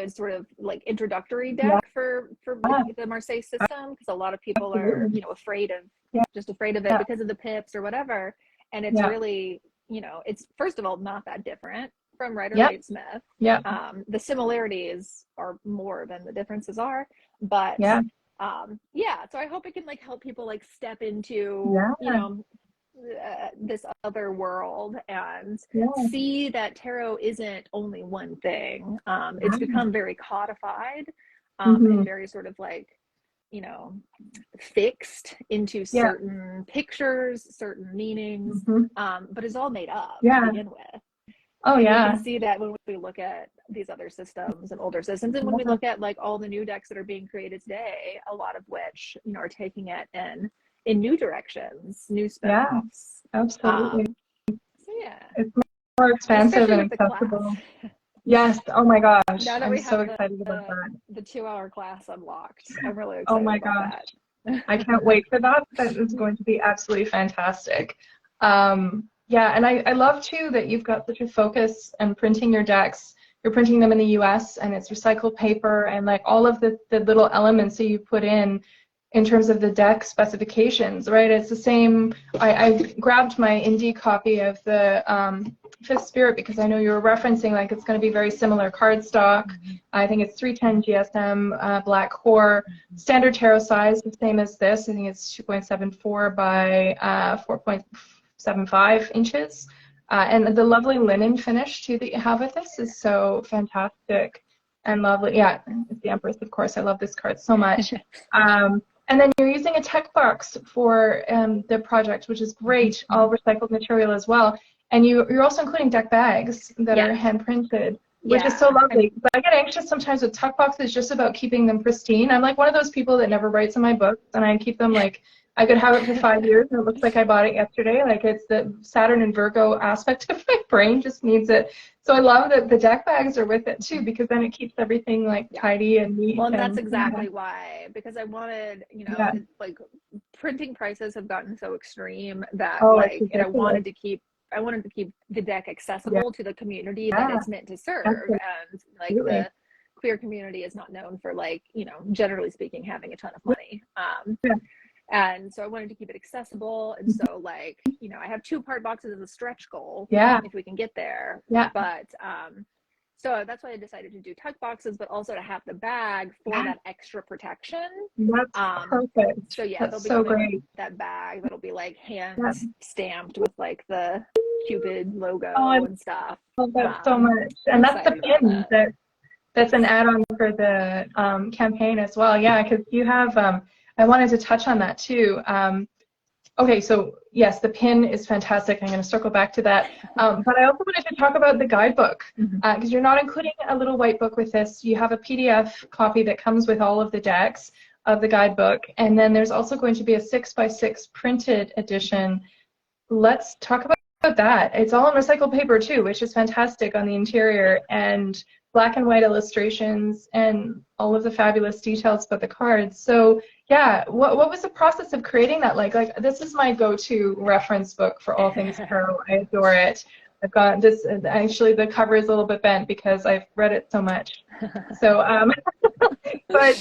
sort of like introductory deck for the Marseille system, because a lot of people are, you know, afraid of it because of the pips or whatever, and it's really, you know, it's first of all not that different from Rider-Waite-Smith. The similarities are more than the differences are, but so I hope it can like help people like step into you know this other world and see that tarot isn't only one thing. It's become very codified and very sort of like, you know, fixed into certain pictures, certain meanings, but is all made up to begin with. You can see that when we look at these other systems and older systems, and when we look at like all the new decks that are being created today, a lot of which, you know, are taking it in new directions, new spin-offs. Absolutely. So it's more expansive especially and with the class. accessible. Yes. Oh my gosh. Now that I'm we so have excited about that. the 2-hour class unlocked, I'm really Oh excited my about gosh. that. I can't wait for that. That is going to be absolutely fantastic. Yeah, and I love too that you've got such a focus on printing your decks. You're printing them in the US and it's recycled paper and like all of the little elements that you put in terms of the deck specifications, right? It's the same. I grabbed my indie copy of the Fifth Spirit because I know you were referencing like it's going to be very similar cardstock. I think it's 310 GSM black core, standard tarot size, the same as this. I think it's 2.74 by 4.75 inches. And the lovely linen finish too that you have with this is so fantastic and lovely. Yeah, it's the Empress, of course. I love this card so much. And then you're using a tech box for the project, which is great, all recycled material as well. And you're also including deck bags that are hand printed, which is so lovely. But I get anxious sometimes with tuck boxes just about keeping them pristine. I'm like one of those people that never writes in my books, and I keep them like I could have it for 5 years and it looks like I bought it yesterday. Like it's the Saturn and Virgo aspect of my brain just needs it. So I love that the deck bags are with it too, because then it keeps everything like tidy and neat. Well, and that's exactly why, because I wanted, you know, like printing prices have gotten so extreme that and I wanted to keep the deck accessible to the community that it's meant to serve. And like the queer community is not known for like, you know, generally speaking, having a ton of money. And so I wanted to keep it accessible. And so like, you know, I have 2 part boxes as a stretch goal if we can get there. But so that's why I decided to do tuck boxes, but also to have the bag for that extra protection. That's perfect. So yeah, that's so great. That bag that'll be like hand stamped with like the Cupid logo and stuff. Oh, that's so much. And that's the pin that's an add-on for the campaign as well. Yeah, because you have, I wanted to touch on that too. Okay, so yes, the pin is fantastic. I'm going to circle back to that. But I also wanted to talk about the guidebook because you're not including a little white book with this. You have a PDF copy that comes with all of the decks of the guidebook. And then there's also going to be a 6x6 printed edition. Let's talk about that. It's all in recycled paper too, which is fantastic on the interior, and black and white illustrations and all of the fabulous details about the cards. So yeah, what was the process of creating that? Like this is my go-to reference book for all things tarot. I adore it. I've got this, actually the cover is a little bit bent because I've read it so much. So, but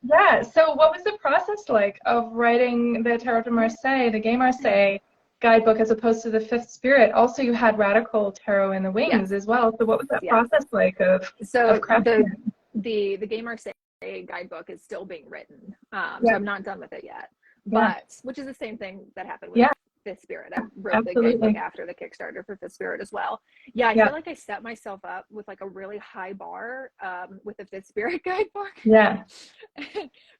yeah, so what was the process like of writing the Tarot de Marseille, the Gay Marseille guidebook, as opposed to the Fifth Spirit? Also, you had Radical Tarot in the wings as well. So what was that process like of crafting the Gay Marseille guidebook is still being written. So I'm not done with it yet. But which is the same thing that happened with Fifth Spirit. I wrote the guidebook after the Kickstarter for Fifth Spirit as well. I feel like I set myself up with like a really high bar with the Fifth Spirit guidebook.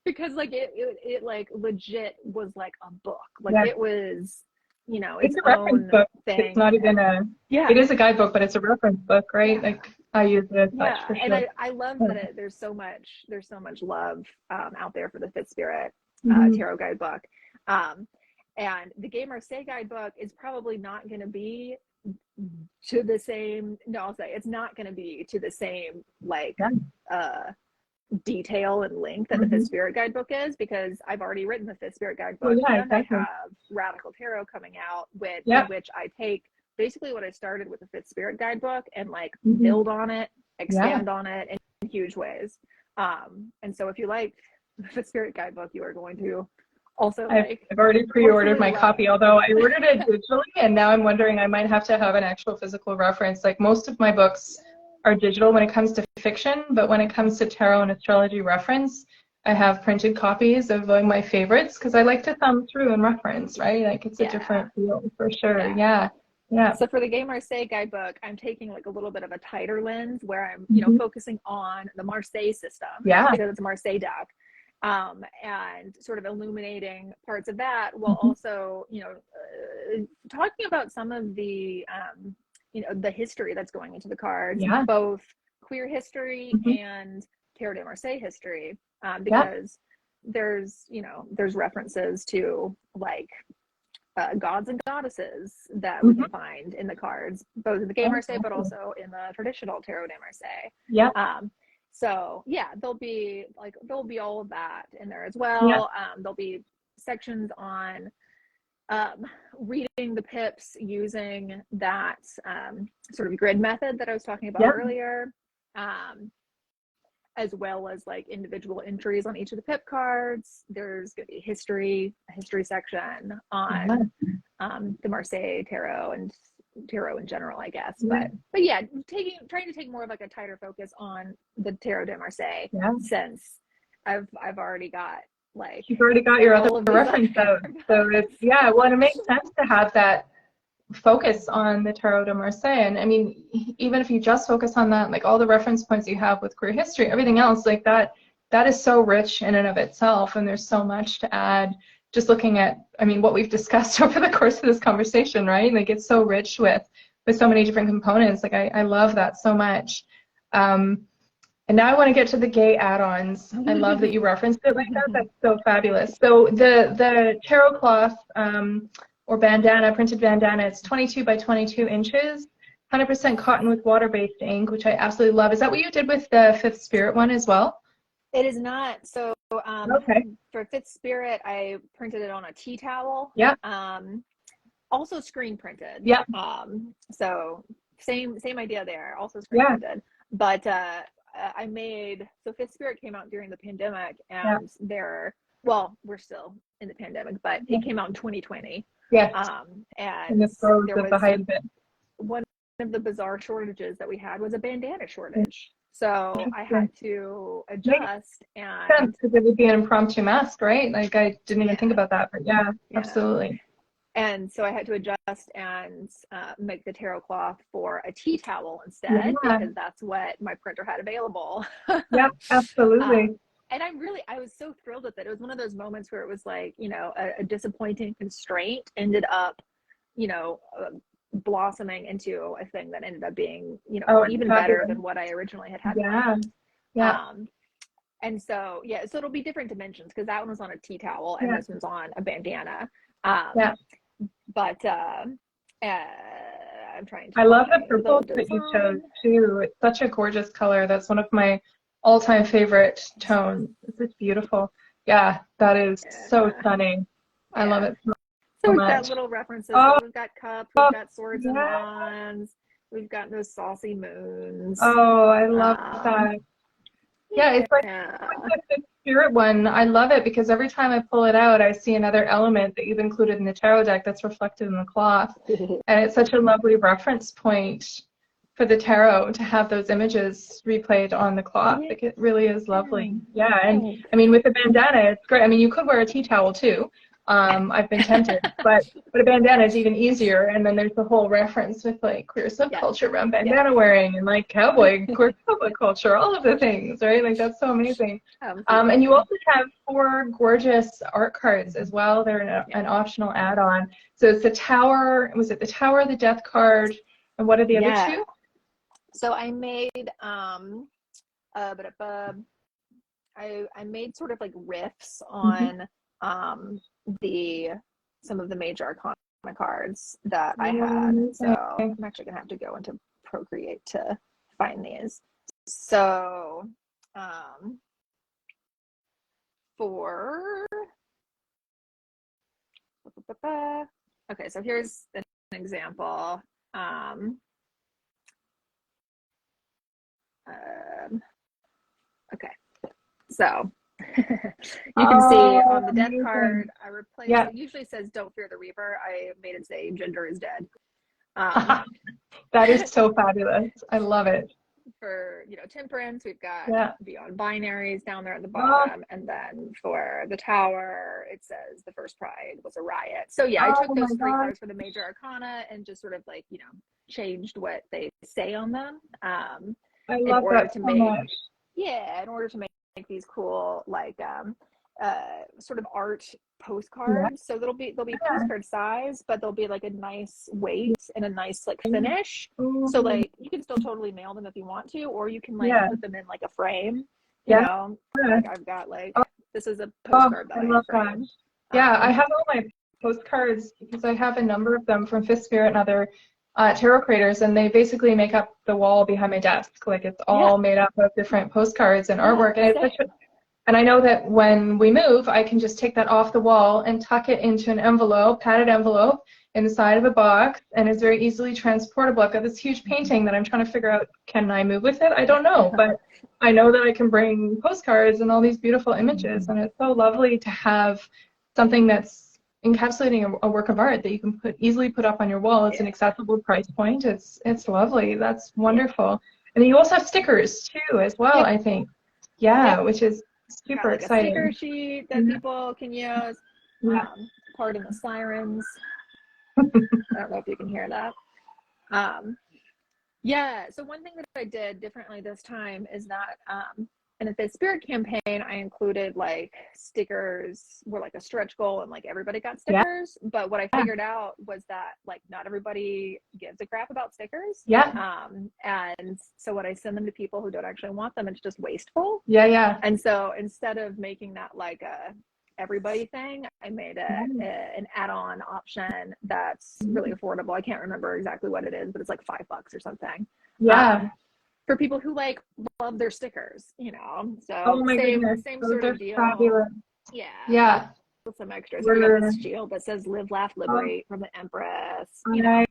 Because like it like legit was like a book. Like it was, you know, it's a reference book thing. It's not even a it is a guidebook, but it's a reference book, right? Like I use it as such for sure. And I love that there's so much love out there for the Fifth Spirit tarot guidebook. And the Gay Marseille guidebook is probably not going to be to the same, it's not going to be to the same like detail and length that the Fifth Spirit guidebook is, because I've already written the Fifth Spirit guidebook, and I have Radical Tarot coming out with in which I take basically what I started with the Fifth Spirit guidebook and like build on it, expand on it in huge ways. And so if you like the Fifth Spirit guidebook, you are going to also I've already pre-ordered my copy, although I ordered it digitally, and now I'm wondering I might have to have an actual physical reference. Like most of my books are digital when it comes to fiction, but when it comes to tarot and astrology reference, I have printed copies of like my favorites because I like to thumb through and reference, right? Like it's a different feel for sure. So for the Gay Marseille guidebook, I'm taking like a little bit of a tighter lens where I'm, you know, focusing on the Marseille system because it's a Marseille deck. And sort of illuminating parts of that while also, you know, talking about some of the, you know, the history that's going into the cards, both queer history and Tarot de Marseille history, because there's, you know, there's references to like gods and goddesses that we can find in the cards, both in the Gay Marseille, but also in the traditional Tarot de Marseille. Yeah. So yeah, there'll be all of that in there as well. There'll be sections on reading the pips using that sort of grid method that I was talking about earlier, as well as like individual entries on each of the pip cards. There's going to be a history section on the Marseille Tarot and Tarot in general, I guess. But yeah, trying to take more of like a tighter focus on the Tarot de Marseille, since I've already got like, you've already got your other reference out. So it's, well, it makes sense to have that focus on the Tarot de Marseille. And I mean, even if you just focus on that, like all the reference points you have with queer history, everything else like that is so rich in and of itself, and there's so much to add. Just looking at, I mean, what we've discussed over the course of this conversation, right? Like it's so rich with so many different components. Like I love that so much. And now I want to get to the gay add-ons. I love that you referenced it like that. That's so fabulous. So the tarot cloth or bandana, printed bandana, it's 22 by 22 inches, 100% cotton with water-based ink, which I absolutely love. Is that what you did with the Fifth Spirit one as well? It is not. So for Fifth Spirit, I printed it on a tea towel. Yeah. Also screen printed. Yeah. So same idea there. Also screen printed. But I made, so Fifth Spirit came out during the pandemic, and we're still in the pandemic, but it came out in 2020. Yeah. And there was one of the bizarre shortages that we had was a bandana shortage. So I had to adjust, and because it would be an impromptu mask, right? Like I didn't even think about that, but absolutely. And so I had to adjust and make the tarot cloth for a tea towel instead, because that's what my printer had available. Yeah, absolutely. And I was so thrilled with it. It was one of those moments where it was like, you know, a disappointing constraint ended up, you know, blossoming into a thing that ended up being, you know, even better than what I originally had planned. And so so it'll be different dimensions, because that one was on a tea towel and this one's on a bandana. But I'm trying to, I love the purple that you chose too. It's such a gorgeous color. That's one of my all-time favorite tones. It's just beautiful. Yeah, that is so stunning. I love it so we've much. got little references. So we've got cups, we've got swords and wands, we've got those saucy moons. Oh, I love that. Yeah, it's like the spirit one. I love it because every time I pull it out, I see another element that you've included in the tarot deck that's reflected in the cloth. And it's such a lovely reference point for the tarot to have those images replayed on the cloth. Like it really is lovely. Yeah, and I mean with the bandana, it's great. I mean you could wear a tea towel too. I've been tempted, but a bandana is even easier. And then there's the whole reference with like queer subculture around bandana wearing and like queer cowboy culture, all of the things, right? Like that's so amazing. And you also have 4 gorgeous art cards as well. They're an optional add-on. So it's the Tower. Was it the Tower, the Death card, and what are the other 2? So I made I made sort of like riffs on some of the major arcana cards that I had. So I'm actually gonna have to go into Procreate to find these. So okay, so here's an example. Okay, so you can see on the death card, I replaced, it usually says don't fear the reaper. I made it say gender is dead. That is so fabulous. I love it. For, you know, temperance, we've got beyond binaries down there at the bottom. And then for the Tower, it says the first pride was a riot. So yeah, I took those 3 cards for the major arcana and just sort of like, you know, changed what they say on them. I love that so much. Yeah, in order to make these cool like sort of art postcards. So they'll be postcard size, but they'll be like a nice weight and a nice like finish. So like you can still totally mail them if you want to, or you can like put them in like a frame. You know, like I've got like this is a postcard that I love that. Yeah, I have all my postcards because I have a number of them from Fifth Spirit and other tarot creators, and they basically make up the wall behind my desk. Like it's all made up of different postcards and artwork, and it's such a, and I know that when we move, I can just take that off the wall and tuck it into an envelope, padded envelope, inside of a box, and it's very easily transportable. I've got this huge painting that I'm trying to figure out, can I move with it? I don't know, but I know that I can bring postcards and all these beautiful images, and it's so lovely to have something that's encapsulating a work of art that you can easily put up on your wall. It's an accessible price point. It's lovely. That's wonderful. And then you also have stickers too, as well. I think, which is super exciting. A sticker sheet that people can use. Pardon the sirens. I don't know if you can hear that. So one thing that I did differently this time is that in the Spirit campaign, I included like stickers were like a stretch goal, and like everybody got stickers. But what I figured out was that like not everybody gives a crap about stickers. And so when I send them to people who don't actually want them, it's just wasteful. And so instead of making that like a everybody thing, I made an add-on option that's really affordable. I can't remember exactly what it is, but it's like $5 or something. For people who like love their stickers, you know. So same sort of deal. Fabulous. With some extras. We got this shield that says "Live, Laugh, Liberate" from the Empress. You know,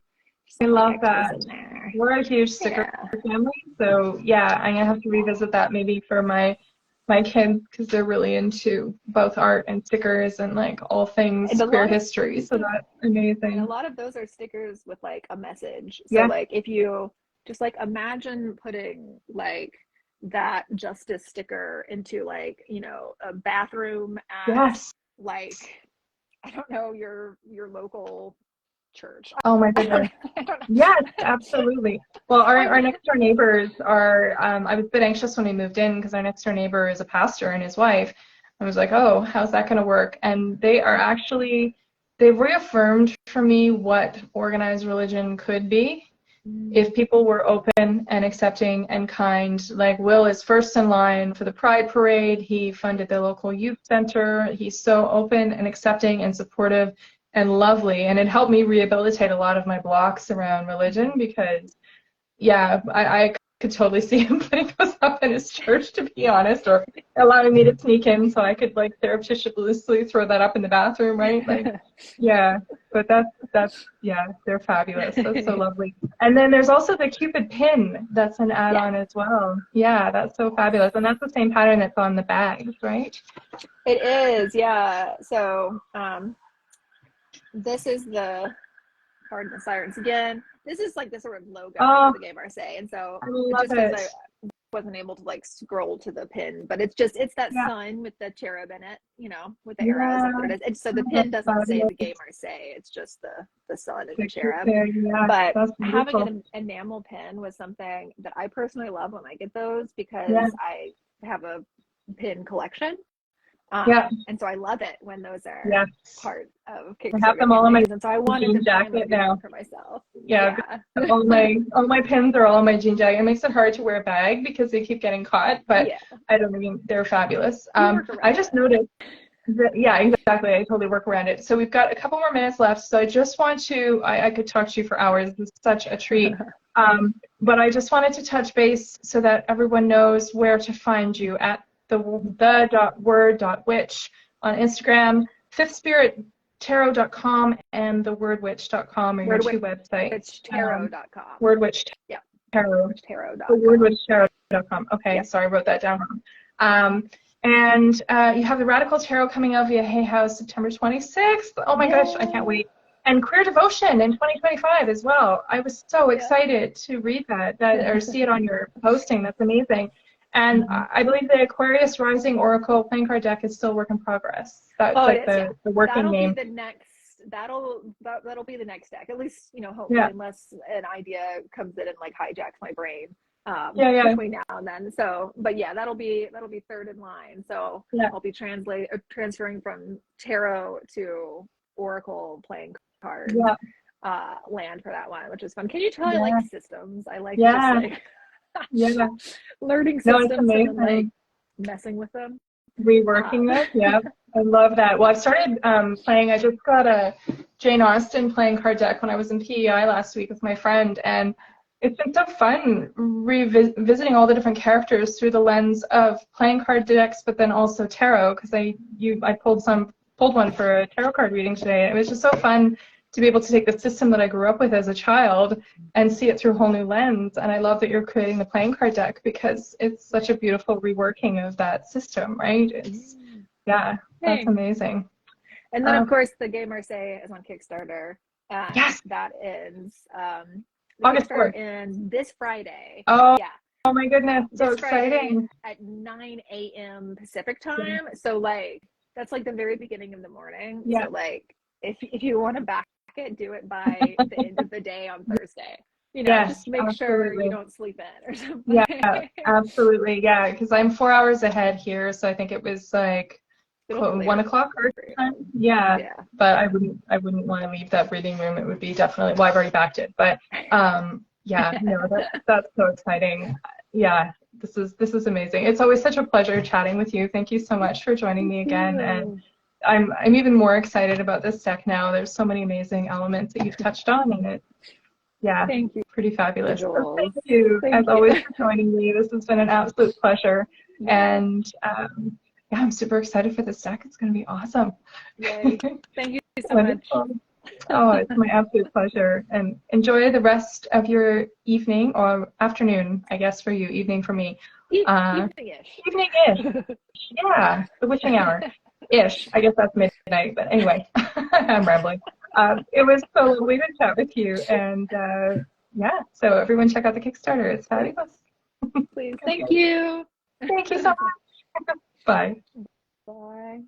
I love that. We're a huge sticker family, so I'm gonna have to revisit that maybe for my kids, because they're really into both art and stickers and like all things queer history. So that's amazing. And a lot of those are stickers with like a message. So like if you just like imagine putting like that justice sticker into like, you know, a bathroom at like, I don't know, your local church. Oh my goodness. Yes, absolutely. Well, our next door neighbors are, I was a bit anxious when we moved in because our next door neighbor is a pastor and his wife. I was like, oh, how's that going to work? And they are actually, they've reaffirmed for me what organized religion could be if people were open and accepting and kind. Like Will is first in line for the Pride Parade. He funded the local youth center. He's so open and accepting and supportive and lovely, and it helped me rehabilitate a lot of my blocks around religion, because I could totally see him putting those up in his church, to be honest, or allowing me to sneak in so I could like surreptitiously throw that up in the bathroom, right? Like but that's they're fabulous. That's so lovely. And then there's also the Cupid pin that's an add-on as well. That's so fabulous, and that's the same pattern that's on the bags, right? It is, so this is the, pardon the sirens again, this is like the sort of logo of the Gay Marseille, and so just because I wasn't able to like scroll to the pin, but it's that sun with the cherub in it, you know, with the arrows. That's what it is. And so the pin doesn't say the Gay Marseille, it's just the sun and the cherub. But having an enamel pin was something that I personally love when I get those, because I have a pin collection. And so I love it when those are part of Kickstarter. I have them all in my and so I wanted to jacket now for myself. all my pins are all in my jean jacket. It makes it hard to wear a bag because they keep getting caught, but I don't mean, they're fabulous. I just noticed that, exactly, I totally work around it. So we've got a couple more minutes left, so I just want to, I could talk to you for hours. This is such a treat. But I just wanted to touch base so that everyone knows where to find you at the.word.witch on Instagram, fifthspirittarot.com, and thewordwitch.com are your two websites. Tarot.com. Wordwitch Tarot. Wordwitchtarot.com. Okay, sorry, I wrote that down wrong. And you have the Radical Tarot coming out via Hay House September 26th. Oh my gosh, I can't wait. And Queer Devotion in 2025 as well. I was so excited to read that or see it on your posting. That's amazing. And I believe the Aquarius Rising Oracle playing card deck is still work in progress. That's the working name. That'll be the next deck. At least, you know, hopefully, unless an idea comes in and like hijacks my brain between now and then. So, but that'll be third in line. So I'll be transferring from tarot to Oracle playing card land for that one, which is fun. Can you tell I like systems? I like just like learning systems and like messing with them. Reworking it, yeah. I love that. Well, I've started playing. I just got a Jane Austen playing card deck when I was in PEI last week with my friend, and it's been so fun revisiting all the different characters through the lens of playing card decks, but then also tarot, because I pulled one for a tarot card reading today. It was just so fun to be able to take the system that I grew up with as a child and see it through a whole new lens. And I love that you're creating the playing card deck because it's such a beautiful reworking of that system, right? It's, yeah, that's amazing. And then, of course, the Gay Marseille is on Kickstarter. Yes. That ends August 4th. ends this Friday. Oh, yeah. Oh my goodness, so this Friday exciting. At 9 a.m. Pacific time. So, like, that's like the very beginning of the morning. Yeah. So, like, if you want to back it, do it by the end of the day on Thursday. You know, just make sure you don't sleep in or something. Yeah, absolutely. Yeah, because I'm 4 hours ahead here, so I think it was like 1 o'clock our time. Yeah, but I wouldn't want to leave that breathing room. It would be definitely, well, I've already backed it, but yeah, no, that's so exciting. Yeah, this is amazing. It's always such a pleasure chatting with you. Thank you so much for joining me again, and I'm even more excited about this deck now. There's so many amazing elements that you've touched on, and it's thank you. Pretty fabulous. So thank you, as always, for joining me. This has been an absolute pleasure, and yeah, I'm super excited for this deck. It's going to be awesome. Yay. Thank you so much. Oh, it's my absolute pleasure. And enjoy the rest of your evening or afternoon, I guess, for you. Evening for me. Evening-ish. Evening-ish. Yeah, the witching hour. Ish. I guess that's midnight. But anyway, I'm rambling. It was so lovely to chat with you. And yeah, so everyone check out the Kickstarter. It's fabulous. Please. Thank you. Thank you so much. Bye. Bye.